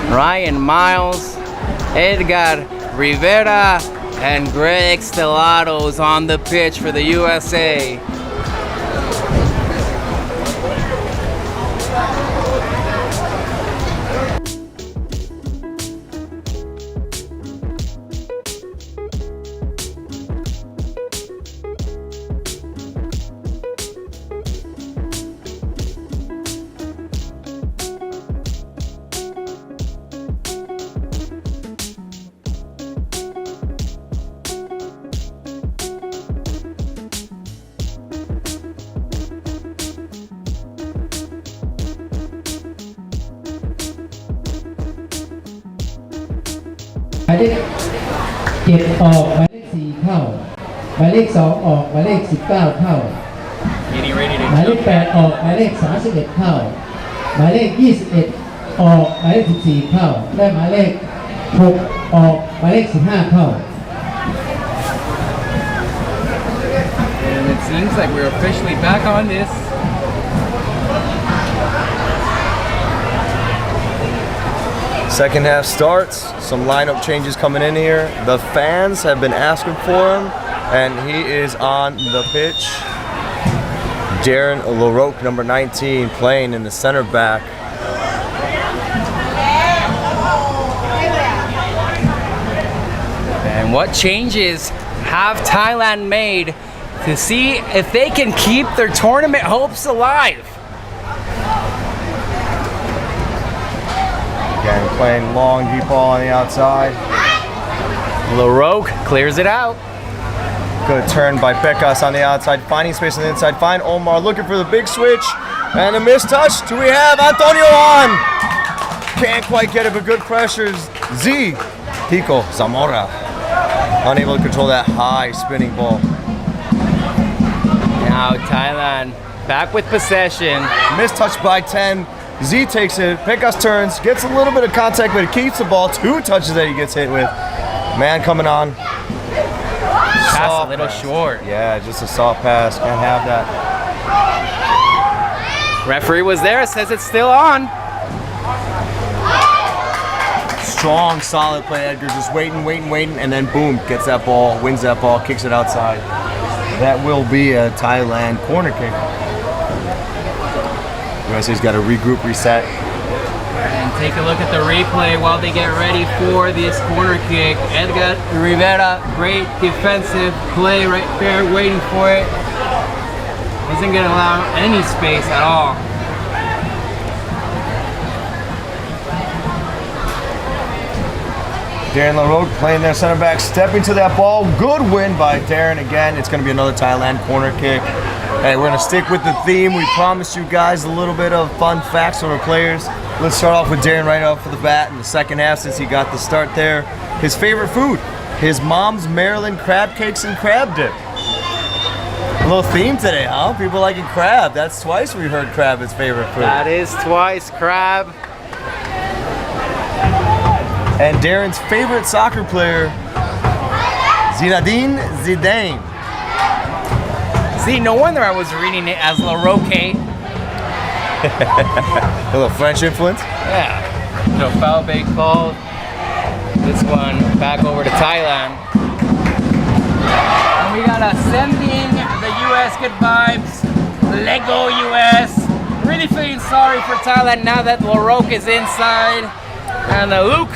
Ryan Miles, Edgar Rivera, and Greg Stellatos on the pitch for the USA.หมายเลข7ออกหมายเลข4เข้าหมายเลข2ออกหมายเลข19เข้าหมายเลข8ออกหมายเลข31เข้าหมายเลข21ออกหมายเลข14เข้าและหมายเลข6ออกหมายเลข15เข้า And it seems like we're officially back on this. Second half starts, some lineup changes coming in here. The fans have been asking for him, and he is on the pitch. Darren LaRoque, number 19, playing in the center back. And what changes have Thailand made to see if they can keep their tournament hopes alive? Again, playing long, deep ball on the outside. LaRoque clears it out. Good turn by Pecas on the outside, finding space on the inside. Find Omar, looking for the big switch. And a missed touch. Do we have Antonio on? Can't quite get it, but good pressures. Pico Zamora. Unable to control that high spinning ball. Now Thailand back with possession. Missed touch by 10. Z takes it, Pecas turns, gets a little bit of contact, but he keeps the ball. 2 touches that he gets hit with. Man coming on. Pass a little short. Yeah, just a soft pass. Can't have that. Referee was there, says it's still on. Strong, solid play, Edgar. Just waiting, and then boom, gets that ball, wins that ball, kicks it outside. That will be a Thailand corner kick. USA's got to regroup, reset. And take a look at the replay while they get ready for this corner kick. Edgar Rivera, great defensive play right there, waiting for it. Isn't going to allow any space at all. Darren LaRoque playing their center back, stepping to that ball. Good win by Darren again. It's going to be another Thailand corner kick. Hey, we're going to stick with the theme. We promised you guys a little bit of fun facts on our players. Let's start off with Darren right off the bat in the second half since he got the start there. His favorite food, his mom's Maryland crab cakes and crab dip. A little theme today, huh? People liking crab. That's twice we heard crab is favorite food. That is twice crab. And Darren's favorite soccer player, Zinedine Zidane. See, no wonder I was reading it as LaRoque. A little French influence? Yeah. No foul bait called. This one back over to Thailand. And we gotta sending the US good vibes. Lego US. Really feeling sorry for Thailand now that LaRoque is inside. And Luke.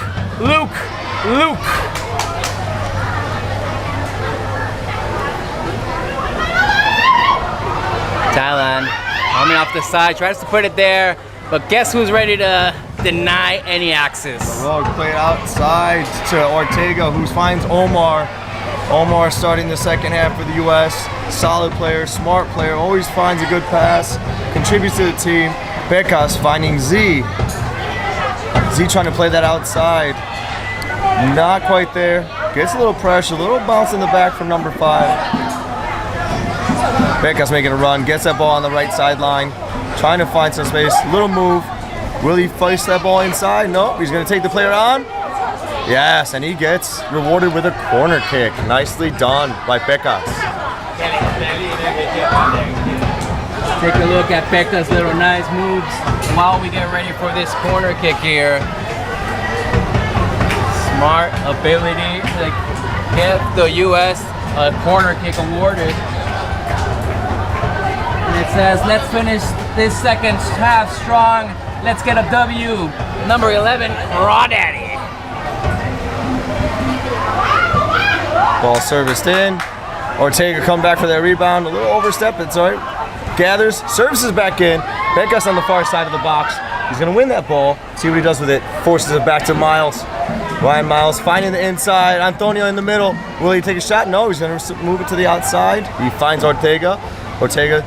Thailand Coming off the side, tries to put it there, but guess who's ready to deny any access? Rogue played outside to Ortega, who finds Omar. Omar starting the second half for the U.S. Solid player, smart player, always finds a good pass, contributes to the team. Becas finding Z. Z trying to play that outside. Not quite there. Gets a little pressure, a little bounce in the back from number 5. Becas making a run, gets that ball on the right sideline, trying to find some space, little move. Will he place that ball inside? Nope, he's gonna take the player on. Yes, and he gets rewarded with a corner kick. Nicely done by Becas. Take a look at Becca's little nice moves while we get ready for this corner kick here. Smart ability to get the U.S. a corner kick awarded. And it says, let's finish this second half strong. Let's get a W. Number 11, Crawdaddy. Ball serviced in. Ortega come back for that rebound. A little overstep, it's all right. Gathers, services back in. Becas on the far side of the box. He's gonna win that ball. See what he does with it. Forces it back to Miles. Ryan Miles finding the inside. Antonio in the middle. Will he take a shot? No, he's gonna move it to the outside. He finds Ortega. Ortega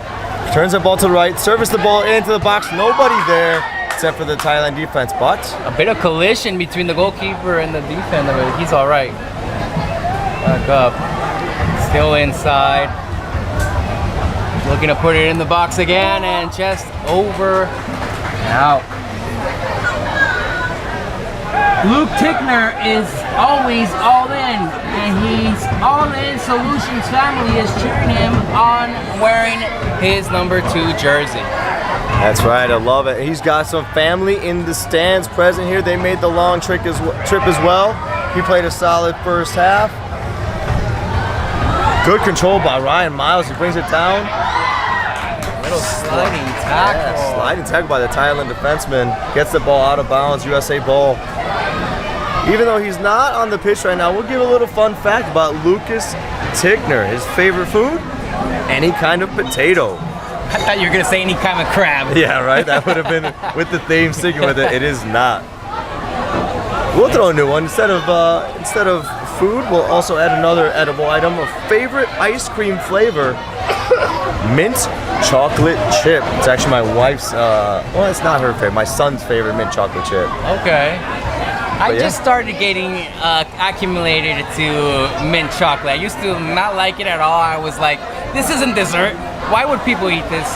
turns the ball to the right. Service the ball into the box. Nobody there except for the Thailand defense, but A bit of collision between the goalkeeper and the defender, but he's all right. Back up. Still inside. Looking to put it in the box again and just over and out. Luke Tickner is always all in, and he's all in. Solutions family is cheering him on wearing his number 2 jersey. that's right, I love it. He's got some family in the stands present here. They made the long trip as well. He played a solid first half. Good control by Ryan Miles. He brings it down. Little sliding tackle. Yeah, sliding tackle by the Thailand defenseman. Gets the ball out of bounds. USA ball. Even though he's not on the pitch right now, we'll give a little fun fact about Lucas Tickner. His favorite food? Any kind of potato. I thought you were gonna say any kind of crab. Yeah, right? That would have been with the theme, sticking with it. It is not. We'll throw a new one. Instead of food, we'll also add another edible item, a favorite ice cream flavor, mint chocolate chip. It's actually my wife's, well, it's not her favorite, my son's favorite mint chocolate chip. Okay. I yeah. just started getting accumulated to mint chocolate. I used to not like it at all. I was like, this isn't dessert. Why would people eat this?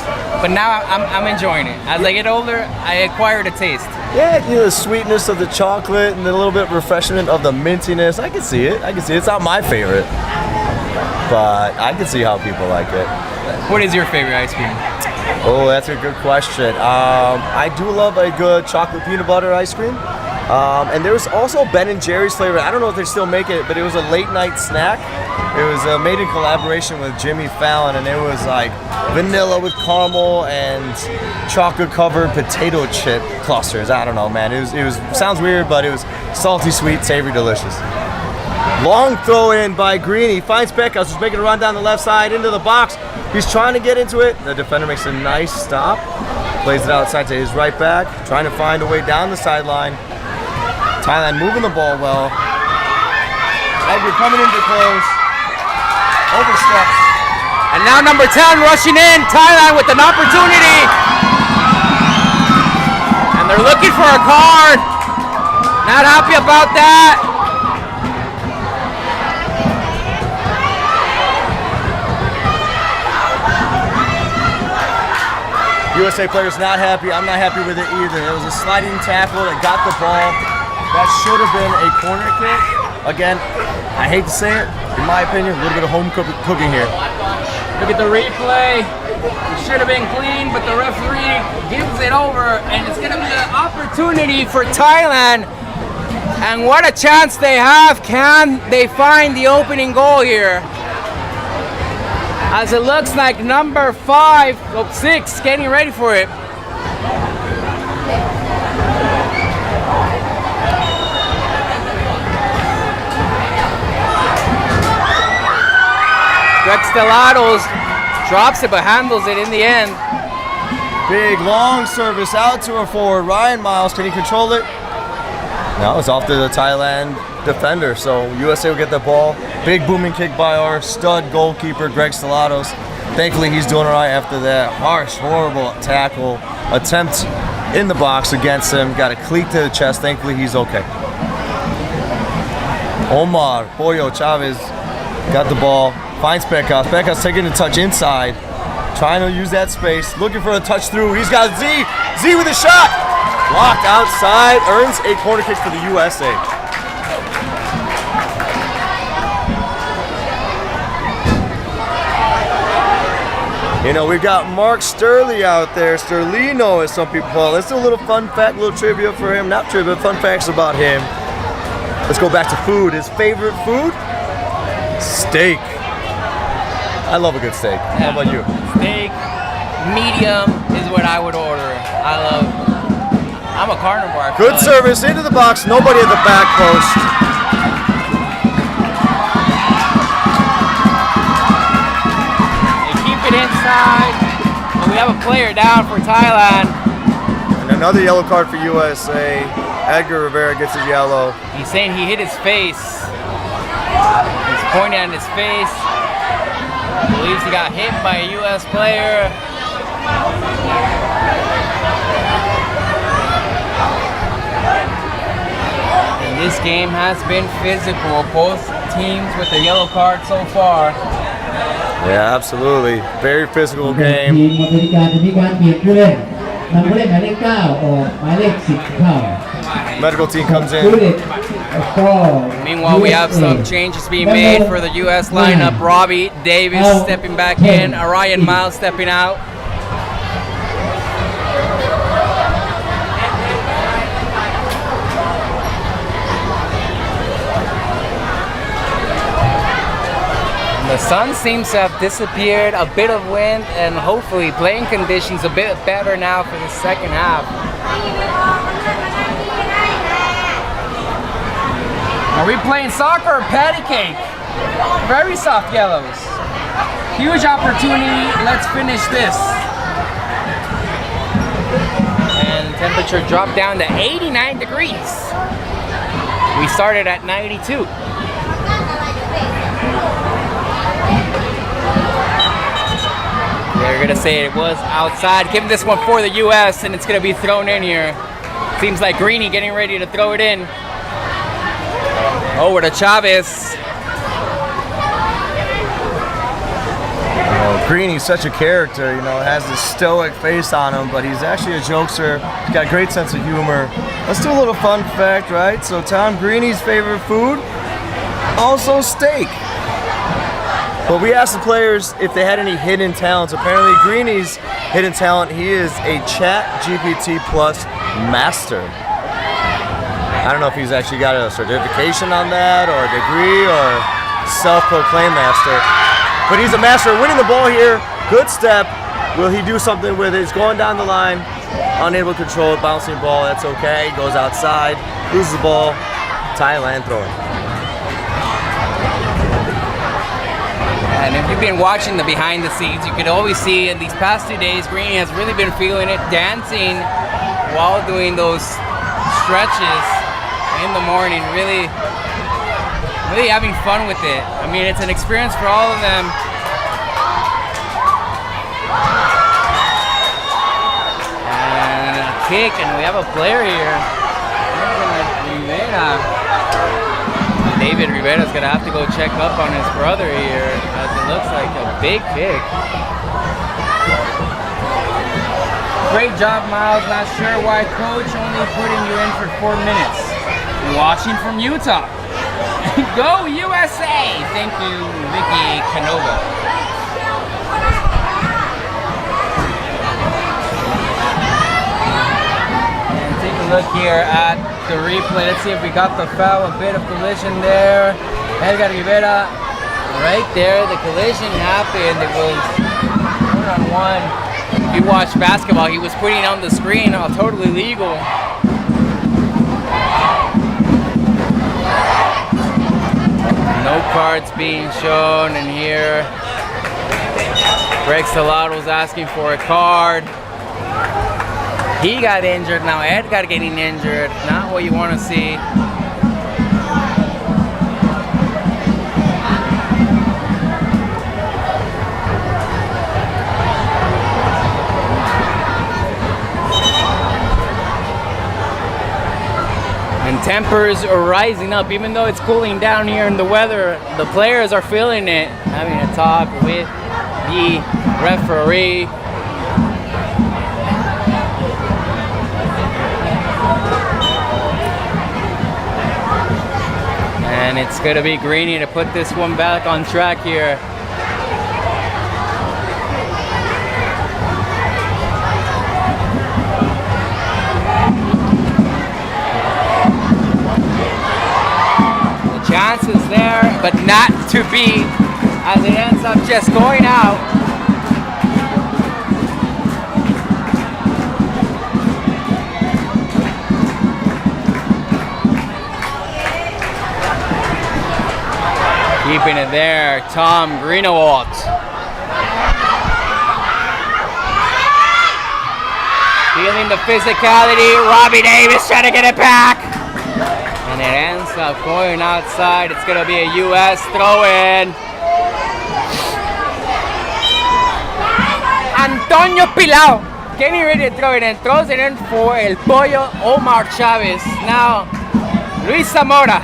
But now I'm enjoying it. As I get older, I acquired a taste. Yeah, you know, the sweetness of the chocolate and a little bit refreshment of the mintiness. I can see it. It's not my favorite, but I can see how people like it. What is your favorite ice cream? Oh, that's a good question. I do love a good chocolate peanut butter ice cream. And there's also Ben & Jerry's flavor. I don't know if they still make it, but it was a late night snack. It was made in collaboration with Jimmy Fallon, and it was like vanilla with caramel and chocolate covered potato chip clusters. I don't know, man. It was sounds weird, but it was salty, sweet, savory, delicious. Long throw in by Green. He finds Becas, who's making a run down the left side into the box. He's trying to get into it. The defender makes a nice stop. Plays it outside to his right back, trying to find a way down the sideline. Thailand moving the ball well. Edgar coming into close. Oversteps. And now number 10 rushing in. Thailand with an opportunity. And they're looking for a card. Not happy about that. USA player's not happy. I'm not happy with it either. It was a sliding tackle that got the ball. That should have been a corner kick. Again, I hate to say it, in my opinion, a little bit of home cooking here. Look at the replay. It should have been clean, but the referee gives it over, and it's going to be an opportunity for Thailand. And what a chance they have. Can they find the opening goal here? As it looks like number 6 getting ready for it. Greg Stellados drops it but handles it in the end. Big long service out to our forward, Ryan Miles. Can he control it? No, it's off to the Thailand defender. So USA will get the ball. Big booming kick by our stud goalkeeper, Greg Stellatos. Thankfully, he's doing all right after that harsh, horrible tackle attempt in the box against him. Got a cleat to the chest. Thankfully, he's okay. Omar Pollo Chavez got the ball. Finds Pecos. Pecos taking a touch inside. Trying to use that space. Looking for a touch through. He's got Z. Z with a shot. Blocked outside. Earns a corner kick for the USA. You know, we've got Mark Sterling out there. Sterlino, as some people call it. Let's do a little fun fact, a little trivia for him. Not trivia, fun facts about him. Let's go back to food. His favorite food? Steak. I love a good steak. How about you? Steak, medium is what I would order. I'm a carnivore. Good service into the box. Nobody at the back post. Inside, and we have a player down for Thailand. And another yellow card for USA. Edgar Rivera gets his yellow. He's saying he hit his face. He's pointing at his face. Believes he got hit by a US player. And this game has been physical. Both teams with the yellow card so far. Yeah, absolutely. Very physical ที game. มอเมริกาจะมีการเปลี่ยนผู้เล่นนำผู้เล่นหมายเลข 9 ออกหมายเลข 10 เข้า Medical team comes ผู้ in. เล่นก็ Meanwhile, we have some changes being made for the U.S. lineup. Robbie Davis stepping back in. Ryan Miles stepping out. The sun seems to have disappeared, a bit of wind, and hopefully playing conditions a bit better now for the second half. Are we playing soccer or patty cake? Very soft yellows. Huge opportunity. Let's finish this. And temperature dropped down to 89 degrees. We started at 92. They're gonna say it was outside. Give this one for the U.S. and it's gonna be thrown in here. Seems like Greeny getting ready to throw it in. Over to Chavez. Greeny's such a character, you know, has this stoic face on him, but he's actually a jokester. He's got a great sense of humor. Let's do a little fun fact, right? So Tom Greeny's favorite food, also steak. But we asked the players if they had any hidden talents. Apparently Greeny's hidden talent, he is a Chat GPT Plus master. I don't know if he's actually got a certification on that or a degree or self-proclaimed master. But he's a master of winning the ball here. Good step. Will he do something with it? He's going down the line. Unable to control it. Bouncing ball. That's okay. Goes outside. Loses the ball. Thailand throwing. And if you've been watching the behind the scenes, you could always see in these past 2 days, Greeny has really been feeling it, dancing while doing those stretches in the morning, really having fun with it. I mean, it's an experience for all of them. And a kick, and we have a player here. David Rivera's gonna have to go check up on his brother here, as it looks like a big kick. Great job, Miles. Not sure why coach only putting you in for 4 minutes. Watching from Utah. Go USA! Thank you, Vicky Canova. And take a look here at the replay. Let's see if we got the foul. A bit of collision there. Edgar Rivera, right there. The collision happened. It was 1-on-1. If you watch basketball, he was putting on the screen, totally legal. No cards being shown, and here Greg Salato's asking for a card. He got injured. Now Edgar getting injured. Not what you want to see. And tempers are rising up, even though it's cooling down here in the weather. The players are feeling it, having a talk with the referee. And it's going to be Greeny to put this one back on track here. Chances there, but not to be, as it ends up just going out. Keeping it there, Tom Greenawalt. Feeling the physicality, Robbie Davis trying to get it back. And it ends up going outside. It's going to be a U.S. throw-in. Antonio Pilau getting ready to throw it in. Throws it in for El Pollo Omar Chavez. Now, Luis Zamora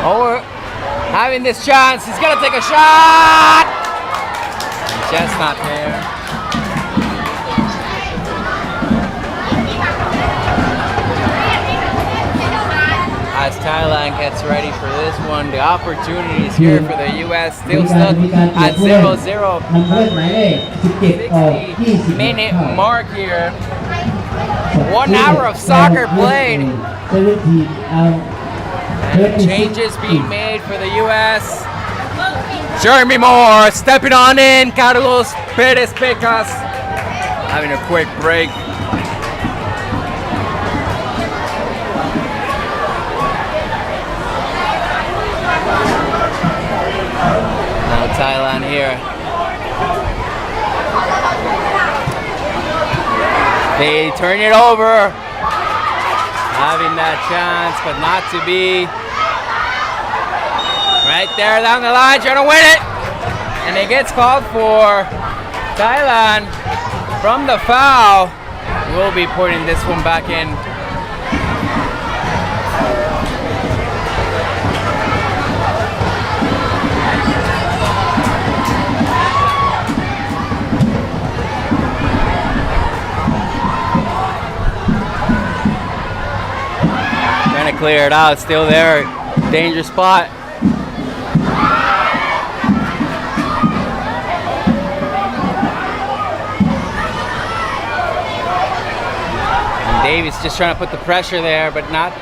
over having this chance. He's going to take a shot. Just not there. As Thailand gets ready for this one, the opportunities here for the U.S. still stuck at 0-0. 60-minute mark here. 1 hour of soccer played. And changes being made for the U.S. Jeremy Moore stepping on in. Carlos Perez Pecas having a quick break. Thailand here. They turn it over. Having that chance, but not to be. Right there down the line, trying to win it. And it gets called for Thailand from the foul. We'll be putting this one back in. Clear it out, still there, danger spot. And Davies just trying to put the pressure there, but not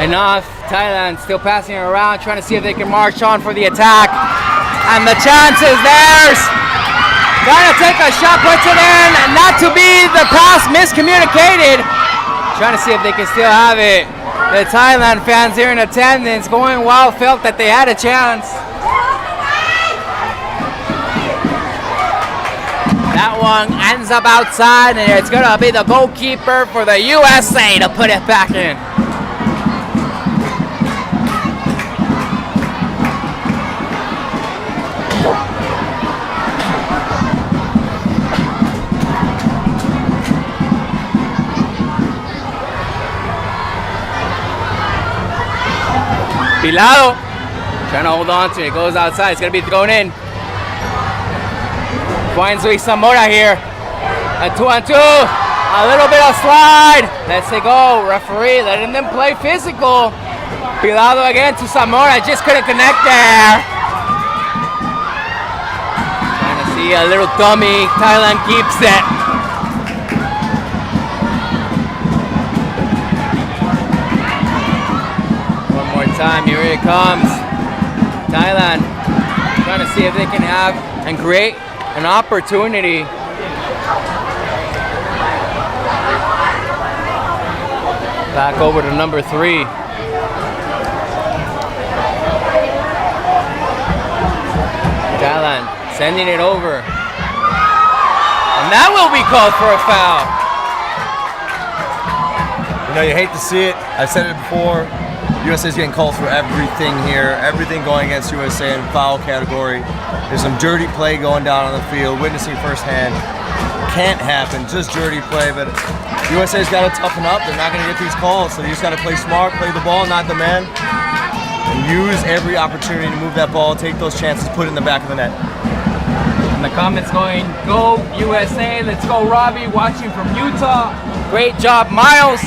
enough. Thailand still passing it around, trying to see if they can march on for the attack. And the chance is theirs. Trying to take a shot, puts it in, and not to be the pass miscommunicated. Trying to see if they can still have it. The Thailand fans here in attendance going wild, felt that they had a chance. That one ends up outside, and it's going to be the goalkeeper for the USA to put it back in. Pilado, trying to hold on to it, goes outside, it's going to be thrown in. Finds Luis Zamora here. A 2-on-2, a little bit of slide. Lets it go, referee letting them play physical. Pilado again to Zamora, just couldn't connect there. Trying to see a little dummy, Thailand keeps it. Time, here it comes. Thailand trying to see if they can have and create an opportunity. Back over to number 3. Thailand sending it over. And that will be called for a foul. You know, you hate to see it. I've said it before. USA is getting called for everything here. Everything going against USA in foul category. There's some dirty play going down on the field, witnessing firsthand. Can't happen, just dirty play. But USA's got to toughen up. They're not going to get these calls, so you just got to play smart, play the ball, not the man, and use every opportunity to move that ball, take those chances, put it in the back of the net. And the comments going, go USA, let's go Robbie, watching from Utah. Great job, Miles.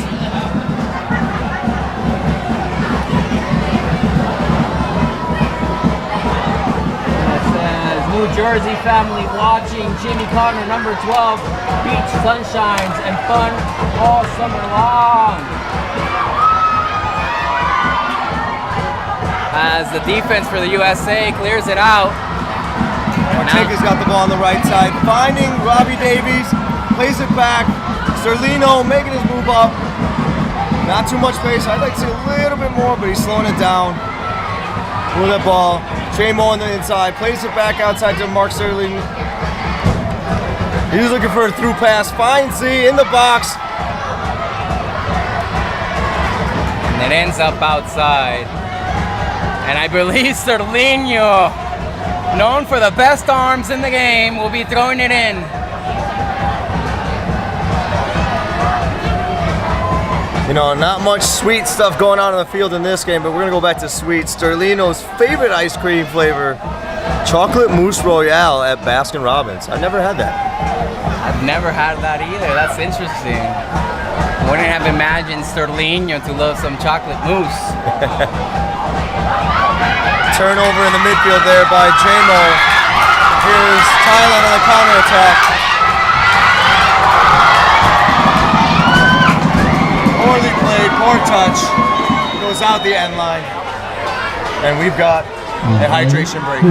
New Jersey family watching. Jimmy Connor, number 12. Beach sunshines and fun all summer long. As the defense for the USA clears it out. Ortega's got the ball on the right side, finding Robbie Davies, plays it back. Sterlino making his move up. Not too much pace. I'd like to see a little bit more, but he's slowing it down. Move that ball. Tremo on the inside, plays it back outside to Mark Sterling. He was looking for a through pass, finds Z in the box. And it ends up outside. And I believe Sterlino, known for the best arms in the game, will be throwing it in. You know, not much sweet stuff going on in the field in this game, but we're gonna go back to sweet. Sterlino's favorite ice cream flavor, chocolate mousse royale at Baskin Robbins. I've never had that. I've never had that either. That's interesting. Wouldn't have imagined Sterlino to love some chocolate mousse. Turnover in the midfield there by Jamo. Here's Thailand on the counterattack. Poorly played, poor touch, goes out the end line, and we've got a hydration break.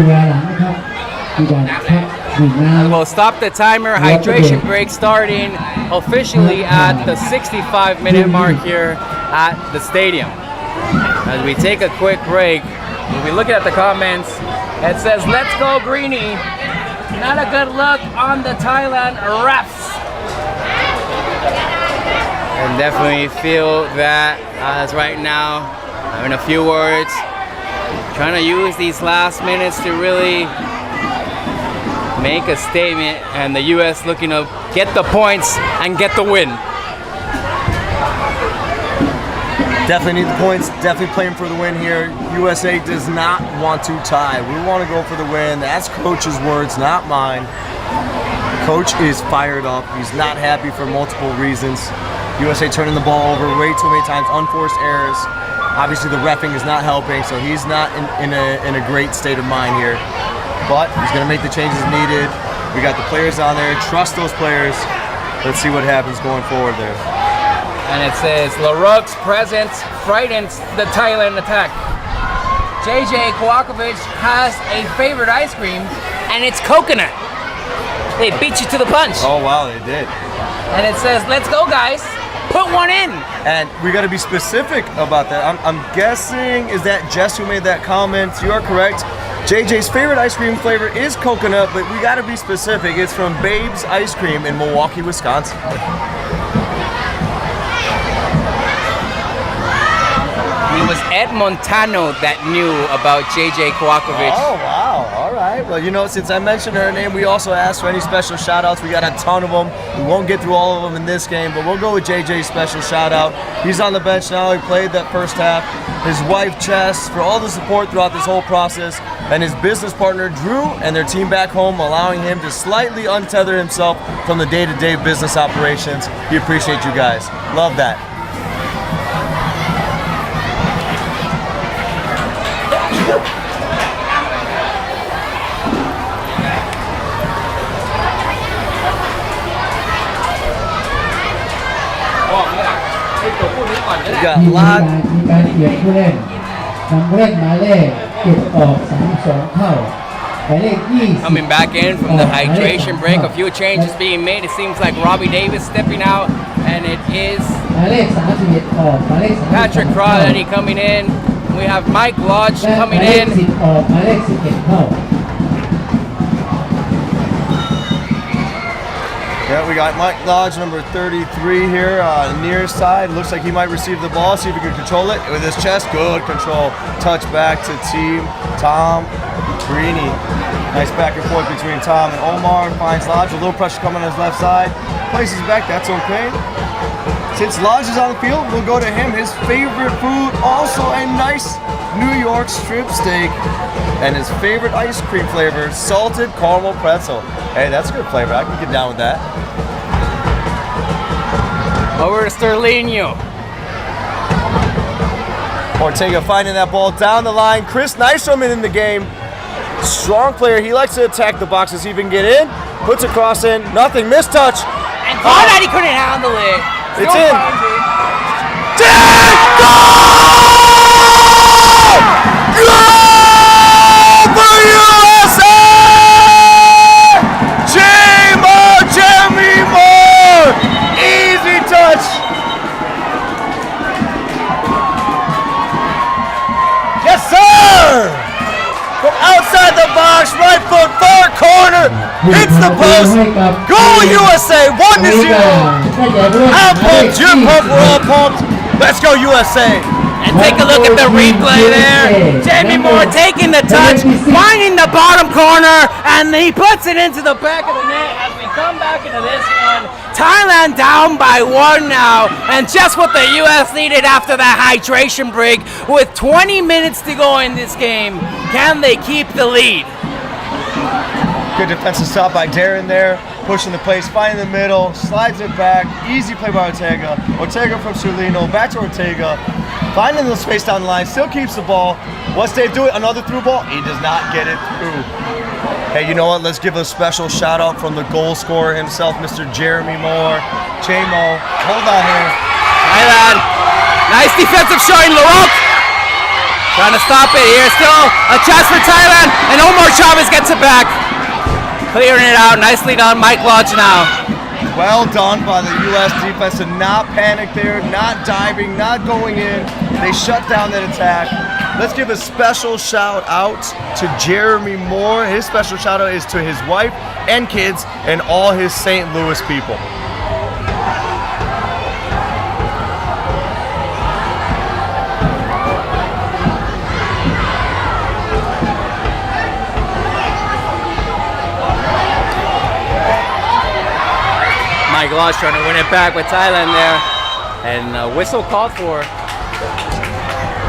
We'll stop the timer. Hydration break starting officially at the 65-minute mark here at the stadium. As we take a quick break, we'll be looking at the comments. It says, "Let's go Greeny." Not a good look on the Thailand refs. And definitely feel that as right now, having a few words, trying to use these last minutes to really make a statement, and the US looking to get the points and get the win. Definitely need the points, definitely playing for the win here. USA does not want to tie. We want to go for the win. That's Coach's words, not mine. Coach is fired up. He's not happy for multiple reasons. USA turning the ball over way too many times, unforced errors. Obviously the reffing is not helping, so he's not in a great state of mind here. But he's gonna make the changes needed. We got the players on there, trust those players. Let's see what happens going forward there. And it says, LaRoque's presence frightens the Thailand attack. JJ Kwakovic has a favorite ice cream, and it's coconut. They beat you to the punch. Oh wow, they did. And it says, let's go guys. Put one in. And we got to be specific about that. I'm guessing, is that Jess who made that comment? You are correct. JJ's favorite ice cream flavor is coconut, but we got to be specific. It's from Babe's Ice Cream in Milwaukee, Wisconsin. It was Ed Montano that knew about JJ Kwakovic. Oh, wow. All right. Well, you know, since I mentioned her name, we also asked for any special shout-outs. We got a ton of them. We won't get through all of them in this game, but we'll go with JJ's special shout-out. He's on the bench now. He played that first half. His wife, Jess, for all the support throughout this whole process, and his business partner, Drew, and their team back home, allowing him to slightly untether himself from the day-to-day business operations. We appreciate you guys. Love that. We got a lot. มีการเปลี่ยนผู้เล่นนำผู้เล่นหมายเลขเก็บออก32เข้าหมายเลข20 Coming back in from the hydration break, a few changes being made. It seems like Robbie Davis stepping out, and it is หมายเลข31ออกหมายเลข32 Patrick Crawley coming in. We have Mike Lodge และห coming มายเลข in. 10ออกหมายเลข11เข้า Yeah, we got Mike Lodge, number 33 here, near side. Looks like he might receive the ball. See if he can control it with his chest. Good control. Touch back to team Tom Greeny. Nice back and forth between Tom and Omar. Finds Lodge. A little pressure coming on his left side. Places back. That's okay. Since Lodge is on the field, we'll go to him. His favorite food, also a nice New York strip steak. And his favorite ice cream flavor, salted caramel pretzel. Hey, that's a good flavor. I can get down with that. Over to Sterlinho. Ortega finding that ball down the line. Chris Nystrom in the game. Strong player. He likes to attack the box to see if he can get in. Puts a cross in. Nothing. Mistouch. And that he couldn't handle it. It's in. Goal for USA! Jeremy Moore! Easy touch. Yes, sir! From outside the box, right foot, far corner, hits the post. Goal USA, 1-0. I'm pumped, you're pumped, we're all pumped. Let's go USA. And take a look at the replay there. Jamie Moore taking the touch, finding the bottom corner, and he puts it into the back of the net as we come back into this one. Thailand down by 1 now, and just what the U.S. needed after that hydration break. With 20 minutes to go in this game, can they keep the lead? Good defensive stop by Darren there, pushing the place, finding the middle, slides it back, easy play by Ortega. Ortega from Sulino, back to Ortega, finding the space down the line, still keeps the ball. What's Dave doing? Another through ball? He does not get it through. Hey, you know what? Let's give a special shout out from the goal scorer himself, Mr. Jeremy Moore. J-Mo, hold on here. Thailand, nice defensive showing, Laurent. Trying to stop it here, still a chance for Thailand, and Omar Chavez gets it back. Clearing it out, nicely done, Mike Lodge now. Well done by the U.S. defense to not panic there, not diving, not going in. They shut down that attack. Let's give a special shout out to Jeremy Moore. His special shout out is to his wife and kids and all his St. Louis people. Mike Lodge trying to win it back with Thailand there. And whistle called for.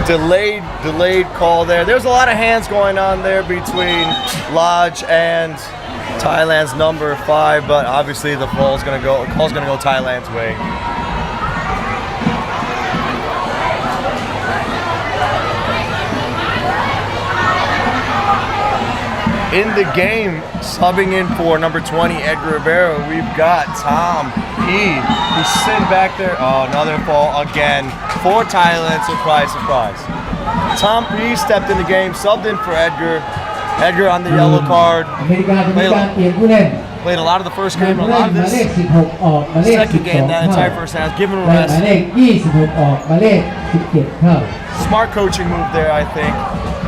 Delayed call there. There's a lot of hands going on there between Lodge and Thailand's number 5, but obviously the call's gonna go Thailand's way. In the game, subbing in for number 20, Edgar Rivera, we've got Tom P, who's sitting back there. Oh, another fall again for Thailand. Surprise, surprise. Tom P stepped in the game, subbed in for Edgar. Edgar on the yellow card. Played a lot of the first game, a lot of this second game, that entire first half, giving him a rest. Smart coaching move there, I think.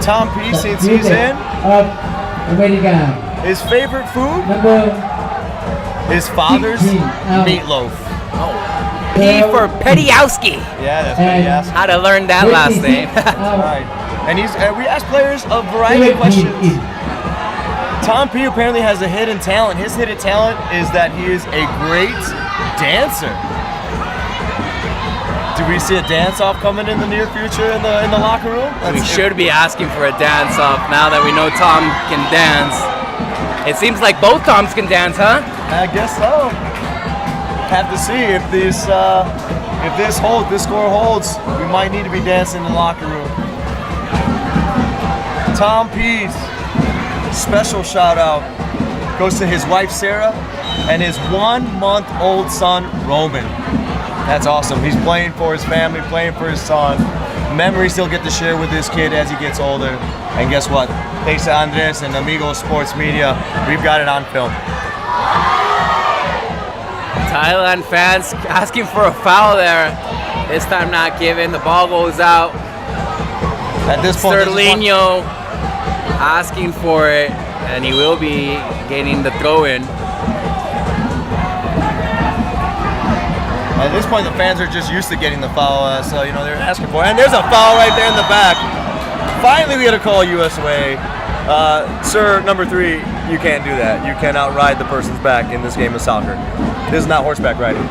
Tom P, since he's in, his favorite food? His father's meatloaf. P for Petiowski. Yeah, that's Petiowski. How to learn that last name. Right. And we ask players a variety of questions. Tom P apparently has a hidden talent. His hidden talent is that he is a great dancer. Do we see a dance-off coming in the near future in the locker room? We should be asking for a dance-off now that we know Tom can dance. It seems like both Toms can dance, huh? I guess so. Have to see if this score holds. We might need to be dancing in the locker room. Tom P's special shout out goes to his wife Sarah and his 1-month-old son Roman. That's awesome. He's playing for his family, playing for his son. Memories he'll get to share with his kid as he gets older. And guess what? Thanks to Andres and Amigo Sports Media, we've got it on film. Thailand fans asking for a foul there. This time not given. The ball goes out. At this point, Sterlinho asking for it, and he will be getting the throw-in. At this point, the fans are just used to getting the foul, so you know they're asking for it. And there's a foul right there in the back. Finally, we get a call US away. Sir, number 3, you can't do that. You cannot ride the person's back in this game of soccer. This is not horseback riding.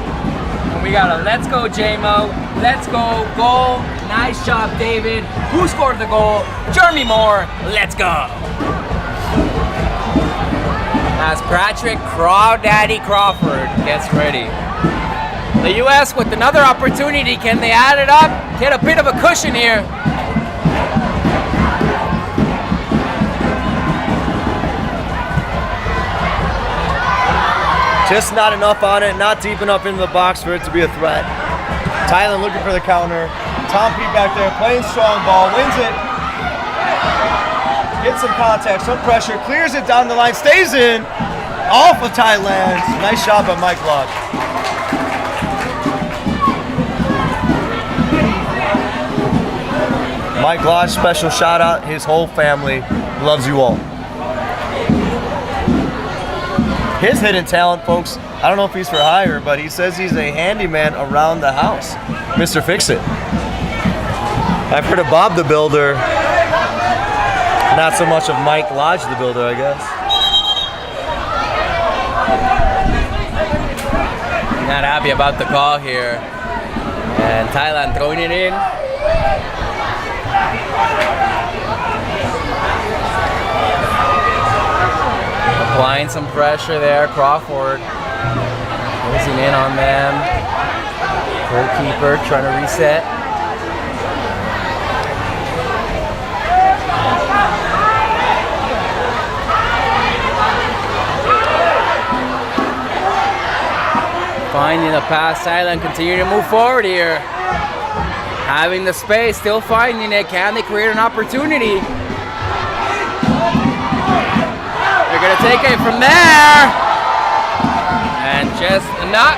We got a let's go, J-Mo. Let's go. Goal. Nice job, David. Who scored the goal? Jeremy Moore. Let's go. As Patrick Crawdaddy Crawford gets ready. The U.S. with another opportunity. Can they add it up? Get a bit of a cushion here. Just not enough on it, not deep enough into the box for it to be a threat. Thailand looking for the counter. Tom Pete back there playing strong ball, wins it. Gets some contact, some pressure, clears it down the line, stays in. Off of Thailand. Nice shot by Mike Lodge. Mike Lodge, special shout out. His whole family loves you all. His hidden talent, folks, I don't know if he's for hire, but he says he's a handyman around the house. Mr. Fix-It. I've heard of Bob the Builder. Not so much of Mike Lodge the Builder, I guess. Not happy about the call here. And Thailand throwing it in. Applying some pressure there, Crawford closing in on them. Goalkeeper trying to reset. Finding the pass, Thailand continue to move forward here. Having the space, still finding it. Can they create an opportunity? They're gonna take it from there, and just not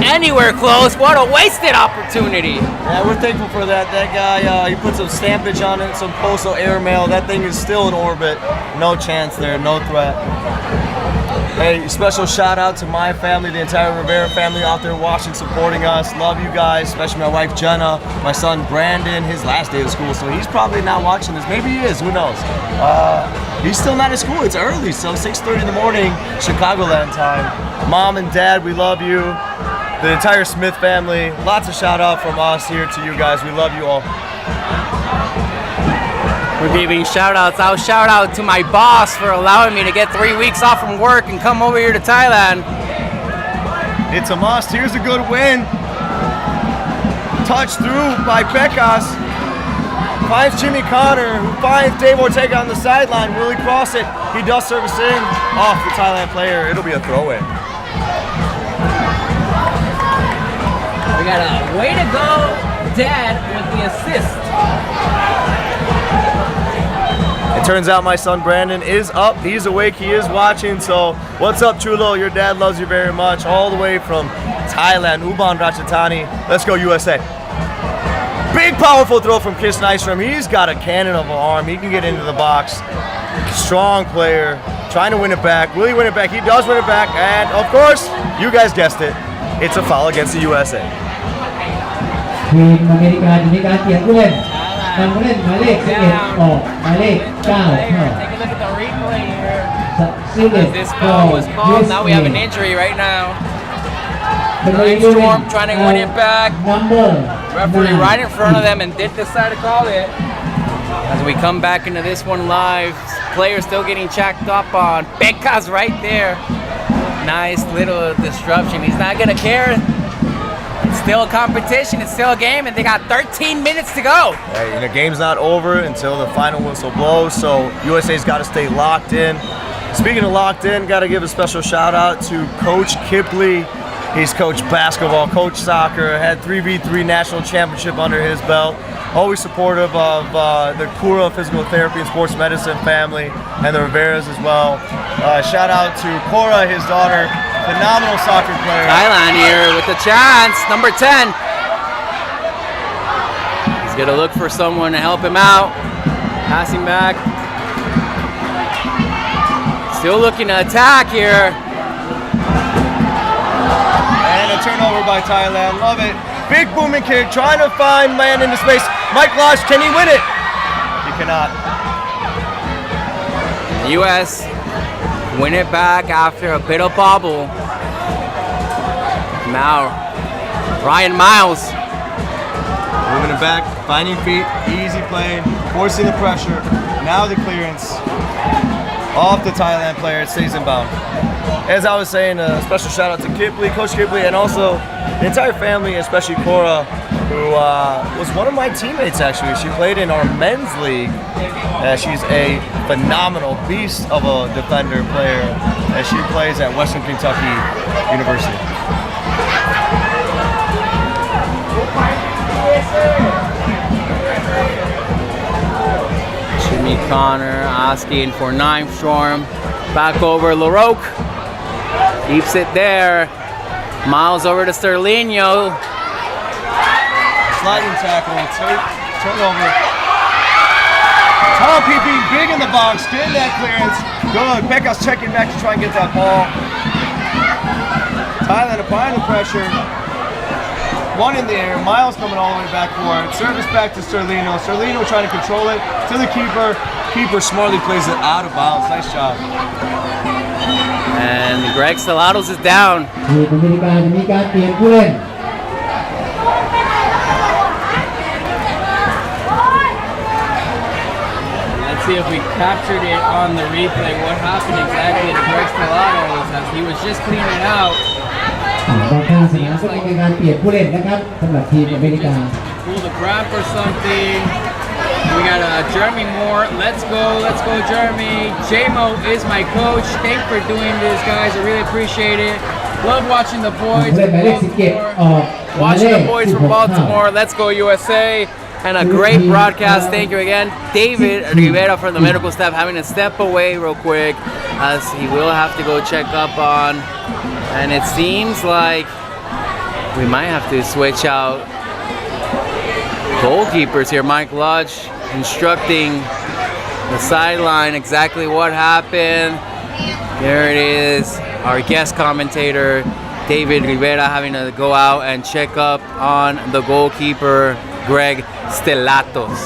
anywhere close. What a wasted opportunity. Yeah, we're thankful for that. That guy, he put some stampage on it, some postal airmail. That thing is still in orbit. No chance there, no threat. Hey, special shout out to my family, the entire Rivera family out there watching, supporting us. Love you guys, especially my wife Jenna, my son Brandon, his last day of school, so he's probably not watching this. Maybe he is, who knows? He's still not at school, it's early, so 6:30 in the morning, Chicagoland time. Mom and Dad, we love you. The entire Smith family, lots of shout out from us here to you guys. We love you all. We're giving shout outs. I'll shout out to my boss for allowing me to get 3 weeks off from work and come over here to Thailand. It's a must. Here's a good win. Touch through by Pecas. Finds Jimmy Connor, who finds Dave Ortega on the sideline. Will he cross it? He does service in off the Thailand player. It'll be a throw-in. We got a way to go, Dad, with the assist. It turns out my son Brandon is up. He's awake. He is watching. So what's up, Chulo? Your dad loves you very much. All the way from Thailand, Ubon Ratchathani. Let's go USA. Big powerful throw from Chris Nystrom. He's got a cannon of an arm. He can get into the box. Strong player. Trying to win it back. Will he win it back? He does win it back. And of course, you guys guessed it. It's a foul against the USA. ทีมอเมริกาจะมีการเปลี่ยนผู้เล่นนำผู้เล่นหมายเลข11ออกหมายเลข9เข้า Take a look at the replay here. This foul was called. Now we have an injury right now. Storm trying to win it back. Referee right in front of them and did decide to call it. As we come back into this one live, players still getting checked up on. Pekka's right there. Nice little disruption. He's not gonna care. It's still a competition. It's still a game, and they got 13 minutes to go. Hey, and the game's not over until the final whistle blows. So USA's got to stay locked in. Speaking of locked in, got to give a special shout out to Coach Kipley. He's coached basketball, coached soccer, had 3v3 national championship under his belt. Always supportive of the Kura Physical Therapy and Sports Medicine family and the Riveras as well. Shout out to Cora, his daughter, phenomenal soccer player. Thailand here with a chance, number 10. He's gonna look for someone to help him out. Passing back. Still looking to attack here. And it turns turnover by Thailand. Love it. Big booming kick, trying to find man into space. Mike Lodge, can he win it? He cannot. U.S. win it back after a bit of bobble. Now, Ryan Miles. Moving it back, finding feet, easy play, forcing the pressure. Now the clearance off the Thailand player, it stays in bound. As I was saying, a special shout out to Kipley, Coach Kipley, and also the entire family, especially Cora, who was one of my teammates actually. She played in our men's league. She's a phenomenal beast of a defender player, and she plays at Western Kentucky University. Jimmy Connor asking for 9th Storm. Back over LaRoque. Keeps it there. Miles over to Sterlinho. Sliding tackle, turnover. Tom PP big in the box, getting that clearance. Good. Becca's checking back to try and get that ball. Thailand applying the pressure. One in the air. Miles coming all the way back for it. Service back to Sterlino. Sterlino trying to control it to the keeper. Keeper smartly plays it out of bounds. Nice job. And Greg Stellatos is down. ทีมอเมริกาจะมีการเปลี่ยนผู้เล่น Let's see if we captured it on the replay. What happened exactly to Greg Stellatos as he was just cleaning it out. บางท่านสนามก็มีการเปลี่ยนผู้เล่นนะครับสำหรับทีมอเมริกา Pull the grab or something. We got Jeremy Moore. Let's go, Jeremy. JMO is my coach. Thanks for doing this, guys. I really appreciate it. Love watching the boys ผู้เล่นห from มายเลข17 ออก Baltimore. Watching the boys from Baltimore. Let's go USA. And a great broadcast. Thank you again. David Rivera from the medical staff having to step away real quick as he will have to go check up on. And it seems like we might have to switch out goalkeepers here. Mike Lodge instructing the sideline exactly what happened. There it is. Our guest commentator, David Rivera, having to go out and check up on the goalkeeper, Greg Stellatos.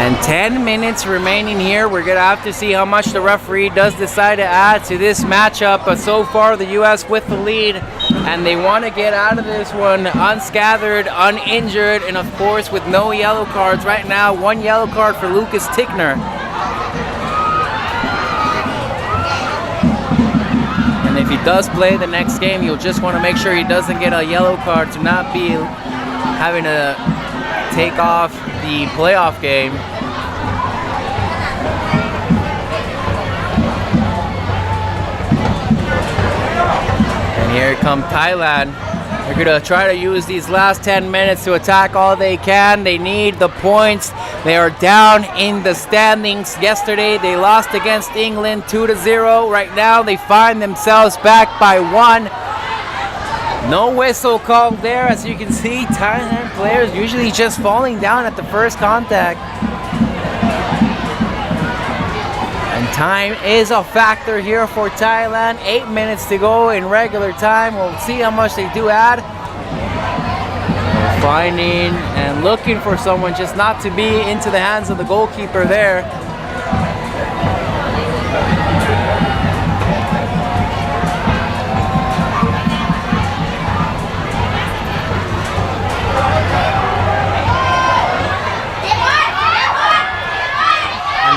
And 10 minutes remaining here. We're going to have to see how much the referee does decide to add to this matchup. But so far, the U.S. with the lead. And they want to get out of this one unscathed, uninjured, and of course with no yellow cards. Right now, 1 yellow card for Lucas Tickner. And if he does play the next game, you'll just want to make sure he doesn't get a yellow card to not be having to take off the playoff game. And here comes Thailand. They're going to try to use these last 10 minutes to attack all they can. They need the points. They are down in the standings. Yesterday, they lost against England 2-0. Right now, they find themselves back by 1. No whistle called there. As you can see, Thailand players usually just falling down at the first contact. And time is a factor here for Thailand. 8 minutes to go in regular time. We'll see how much they do add. Finding and looking for someone just not to be into the hands of the goalkeeper there.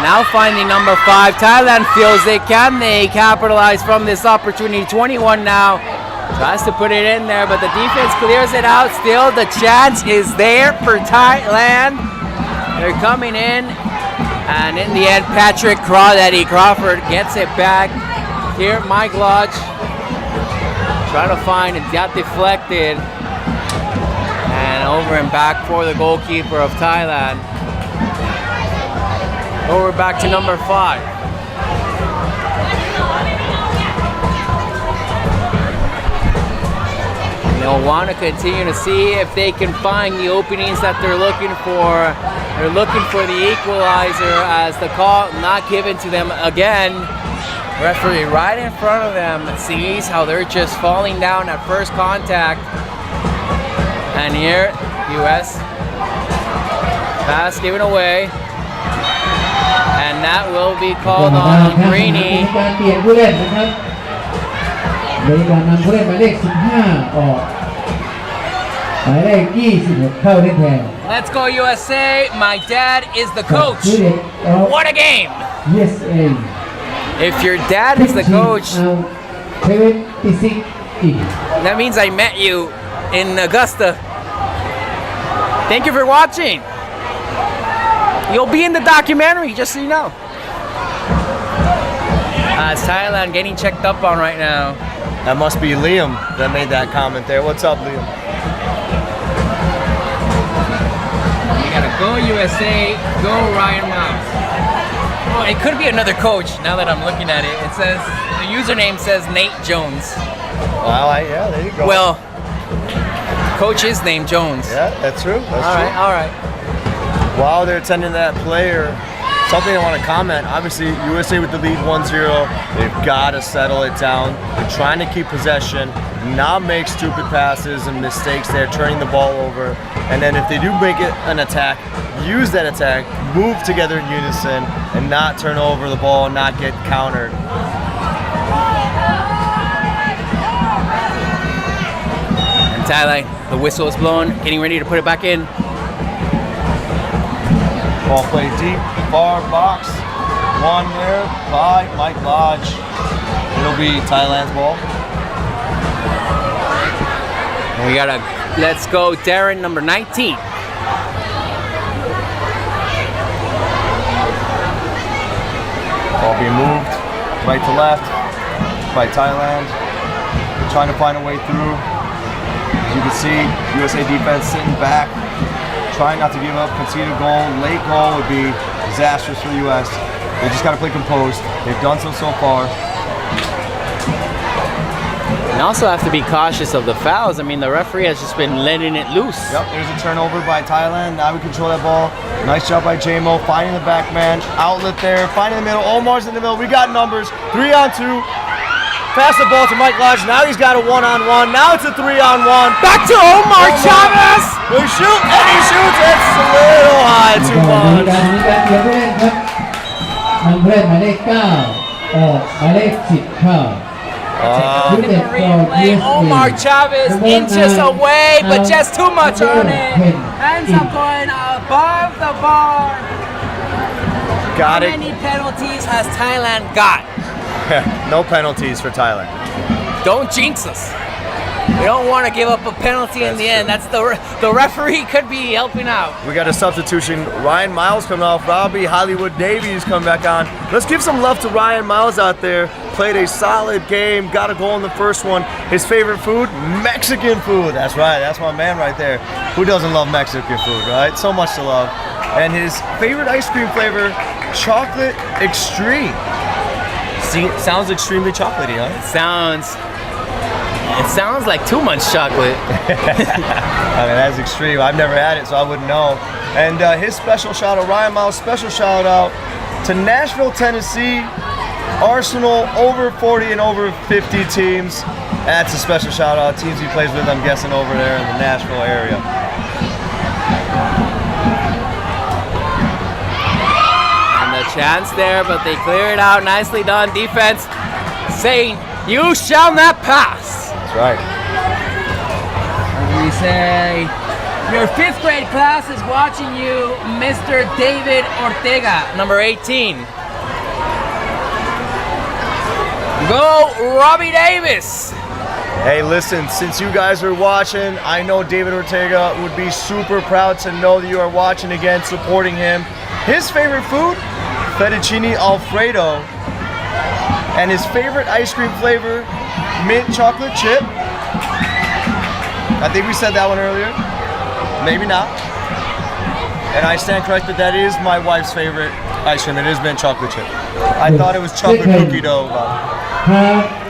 Now finding number 5. Thailand feels they can. They capitalize from this opportunity. 21 now. Tries to put it in there, but the defense clears it out. Still, the chance is there for Thailand. They're coming in. And in the end, Patrick Crawford gets it back. Here, Mike Lodge. Trying to find it. Got deflected. And over and back for the goalkeeper of Thailand. Over back to number 5. They'll want to continue to see if they can find the openings that they're looking for. They're looking for the equalizer as the call not given to them again. Referee right in front of them sees how they're just falling down at first contact. And here, US pass given away. And that will be called on Greeny. การเปลี่ยนผู้เล่นนะครับโดยการนำผู้เล่นหมายเลข 15 ออกหมายเลข 26 เข้าเล่นแทน Let's go USA. My dad is the coach. What a game. USA If your dad is the coach, 76 that means I met you in Augusta. Thank you for watching. You'll be in the documentary, just so you know. It's Thailand getting checked up on right now. That must be Liam that made that comment there. What's up, Liam? You gotta go USA, go Ryan Miles. Oh, it could be another coach now that I'm looking at it. It says, the username says Nate Jones. Wow, yeah, there you go. Well, coach is named Jones. Yeah, that's true. That's true. All right. While they're attending that player, something I want to comment. Obviously, USA with the lead 1-0. They've got to settle it down. They're trying to keep possession, not make stupid passes and mistakes there, turning the ball over. And then if they do make it an attack, use that attack, move together in unison, and not turn over the ball and not get countered. And Thailand, the whistle is blown, getting ready to put it back in. Ball played deep, far box. One there by Mike Lodge. It'll be Thailand's ball. And we gotta, let's go Darren, number 19. Ball being moved right to left by Thailand. They're trying to find a way through. As you can see, USA defense sitting back, trying not to give up, concede a goal. Late goal would be disastrous for the US. They just got to play composed. They've done so far. And also have to be cautious of the fouls. I mean, the referee has just been letting it loose. Yep, there's a turnover by Thailand. Now we control that ball. Nice job by JMO, finding the back man. Outlet there, finding the middle. Omar's in the middle. We got numbers. 3-on-2. Pass the ball to Mike Lodge. Now he's got a 1-on-1. Now it's a 3-on-1. Back to Omar Chavez! He shoot and he shoots. It's a little high, too มี much. การเปลี่ยนผู้เล่นครับนำผู้เล่นหมายเลข 9 ออกหมายเลข 10 เข้า Omar Chavez inches away, but just too much on it. Hands up going above the bar. Got How it. many penalties has Thailand got? No penalties for Thailand. Don't jinx us. We don't want to give up a penalty in the end. That's the referee could be helping out. We got a substitution. Ryan Miles coming off. Robbie Hollywood Davies coming back on. Let's give some love to Ryan Miles out there. Played a solid game. Got a goal in the first one. His favorite food? Mexican food. That's right. That's my man right there. Who doesn't love Mexican food, right? So much to love. And his favorite ice cream flavor? Chocolate Extreme. See, sounds extremely chocolatey, huh? It sounds like too much chocolate. I mean, that's extreme. I've never had it, so I wouldn't know. And his special shout out, Ryan Miles, special shout out to Nashville, Tennessee, Arsenal, over 40 and over 50 teams. That's a special shout out. Teams he plays with, I'm guessing, over there in the Nashville area. And the chance there, but they clear it out. Nicely done. Defense saying, "You shall not pass." That's right. As we say, your 5th grade class is watching you, Mr. David Ortega, number 18. Go, Robbie Davis. Hey, listen, since you guys are watching, I know David Ortega would be super proud to know that you are watching again, supporting him. His favorite food? Fettuccine Alfredo. And his favorite ice cream flavor? Mint chocolate chip. I think we said that one earlier. Maybe not. And I stand corrected, that is my wife's favorite ice cream. It is mint chocolate chip. I thought it was chocolate cookie dough.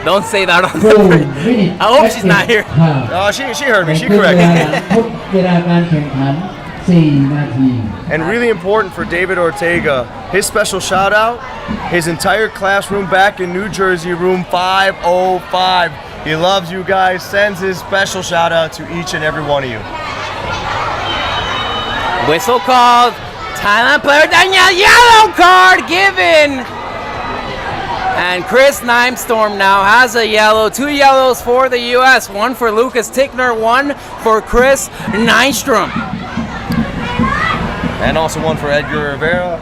Don't say that on the radio. I hope she's not here. Oh, she heard me. She corrected me. เวลาการแข่งขัน 4 นาที And really important for David Ortega, his special shout out his entire classroom back in New Jersey, room 505. He loves you guys, sends his special shout out to each and every one of you. Whistle called. Thailand player Daniel, yellow card given. And Chris Nimestorm now has a yellow. 2 yellows for the U.S. 1 for Lucas Tickner, 1 for Chris Nystrom. And also 1 for Edgar Rivera.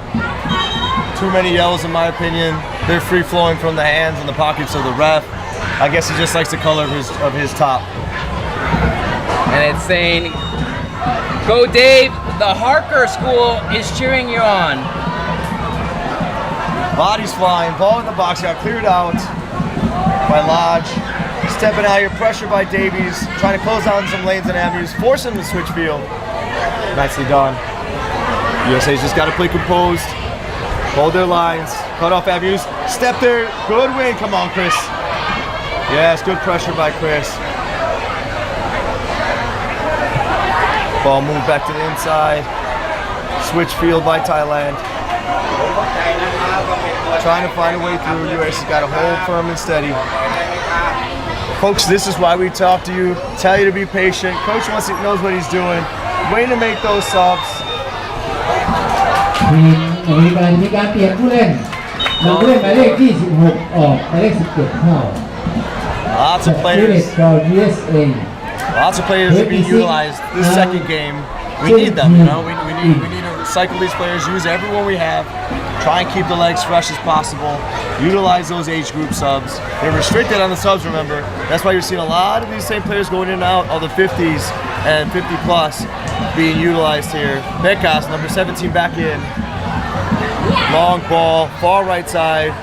Too many yellows in my opinion. They're free flowing from the hands and the pockets of the ref. I guess he just likes the color of his top. And it's saying, "Go Dave, the Harker School is cheering you on." Bodies flying, ball in the box, got cleared out by Lodge. Stepping out here, pressure by Davies, trying to close down some lanes and avenues, forcing him to switch field. Nicely done. USA's just got to play composed, hold their lines, cut off avenues, step there, good win. Come on, Chris. Yes, good pressure by Chris. Ball moved back to the inside. Switch field by Thailand. Trying to find a way through. USA's got to hold firm and steady. Folks, this is why we talk to you, tell you to be patient. Coach knows what he's doing. Waiting to make those subs. ทีมอเมริกันมีการเปลี่ยนผู้เล่นนำผู้เล่นหมายเลข26ออกหมายเลข17เข้า Lots of players. Lots of players to be utilized this second game. We need them, you know. We need to cycle these players, use everyone we have, try and keep the legs fresh as possible, utilize those age group subs. They're restricted on the subs, remember. That's why you're seeing a lot of these same players going in and out of the 50s and 50 plus being utilized here. Bekas, number 17, back in. Long ball, far right side.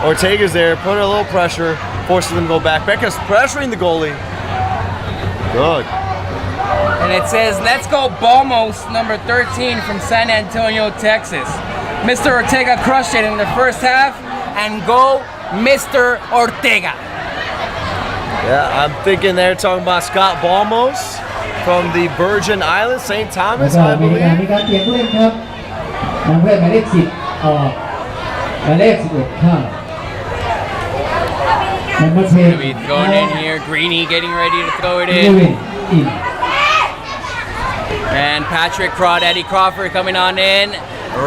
Ortega's there, putting a little pressure, forcing them to go back. Bekas pressuring the goalie. Good. And it says, "Let's go Balmos," number 13 from San Antonio, Texas. Mr. Ortega crushed it in the first half, and go Mr. Ortega. Yeah, I'm thinking they're talking about Scott Balmos from the Virgin Islands, St. Thomas, แล้วก็ I มีการ believe. เปลี่ยนผู้เล่นครับนำผู้เล่นหมายเลข10ออกหมายเลข11เข้า Number 10 Gonna be thrown in here. Greeny getting ready to throw it in. Lewin in. And Patrick Eddie Crawford coming on in.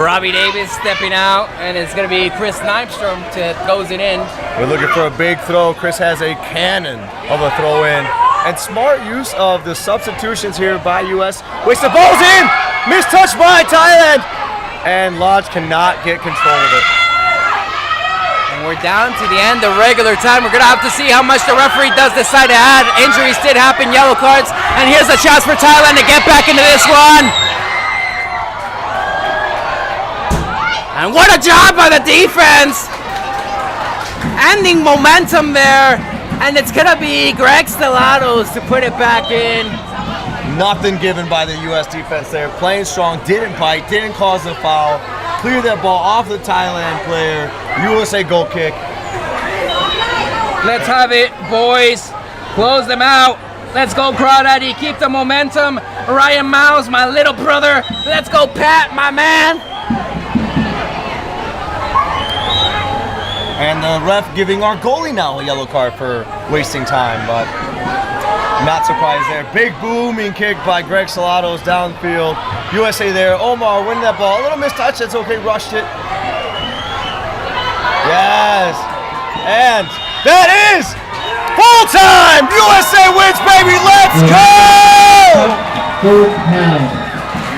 Robbie Davis stepping out. And it's going to be Chris Nystrom to throws it in. We're looking for a big throw. Chris has a cannon of a throw in. And smart use of the substitutions here by US. Waits the ball's in! Mistouched by Thailand! And Lodge cannot get control of it. And we're down to the end of regular time. We're going to have to see how much the referee does decide to add. Injuries did happen, yellow cards. And here's a chance for Thailand to get back into this one. And what a job by the defense! Ending momentum there. And it's going to be Greg Stellatos to put it back in. Nothing given by the U.S. defense there. Playing strong, didn't bite, didn't cause the foul. Clear that ball off the Thailand player. USA goal kick. Let's have it, boys. Close them out. Let's go, Crawdaddy. Keep the momentum. Ryan Miles, my little brother. Let's go, Pat, my man. And the ref giving our goalie now a yellow card for wasting time, but not surprised there. Big booming kick by Greg Salatos downfield. USA there. Omar winning that ball. A little mistouch. That's okay. Rushed it. Yes. And that is full time. USA wins, baby. Let's go. Full time.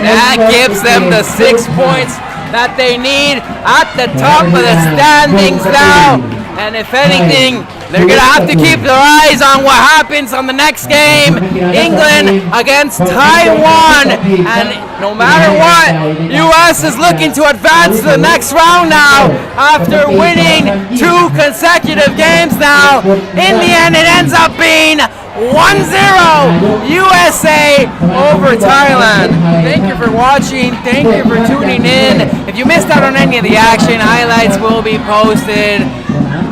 That gives them the 6 points that they need at the top of the standings now. And if anything, they're going to have to keep their eyes on what happens on the next game. England against Taiwan. And no matter what, US is looking to advance to the next round now after winning 2 consecutive games now. In the end, it ends up being 1-0 USA over Thailand. Thank you for watching. Thank you for tuning in. If you missed out on any of the action, highlights will be posted.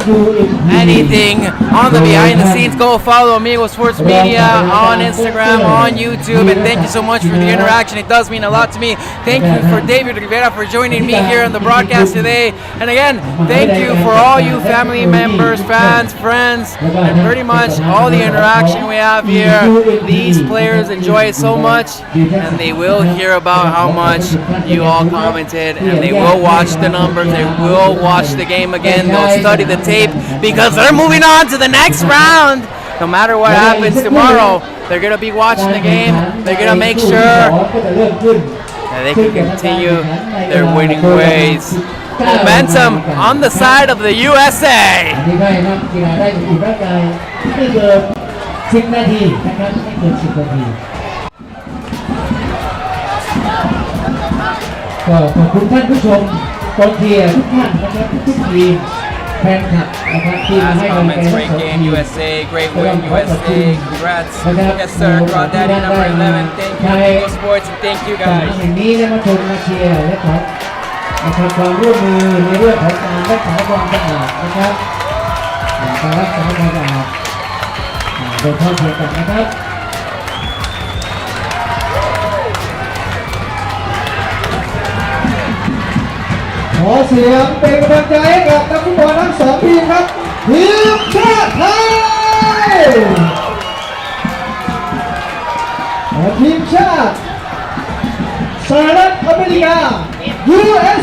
anything on the behind the scenes, go follow Amigo Sports Media on Instagram, on YouTube, and thank you so much for the interaction. It does mean a lot to me. Thank you for David Rivera for joining me here on the broadcast today. And again, thank you for all you family members, fans, friends, and pretty much all the interaction we have here. These players enjoy it so much, and they will hear about how much you all commented, and they will watch the numbers, they will watch the game again, they'll study the tape, because they're moving on to the next round. No matter what happens tomorrow, they're going to be watching the game, they're going to make sure that they can continue their winning ways. Momentum on the side of the USA. 10 นาทีนะครับไม่เกิน10 นาทีก็ขอบคุณท่านผู้ชมกองเชียร์ทุกท่านนะครับทุกทีมแฟนคลับนะครับที่มาให้กำลังใจทั้งสองทีม USA, great win USA, congrats. Yes sir, Granddaddy number 11, thank you Amigo Sports, and thank you สนาม guys. แห่งนี้ได้มาชมมาเชียร์และขอนะครับความร่วมมือในเรื่องของการรักษาความสะอาดนะครับการรักษาความสะอาดโดยเข้าเชียร์กันนะครับขอเสียงเป็นกำลังใจให้กับนักฟุตบอลทั้ง2 ทีมครับทีมชาติไทยและทีมชาติสหรัฐอเมริกา USA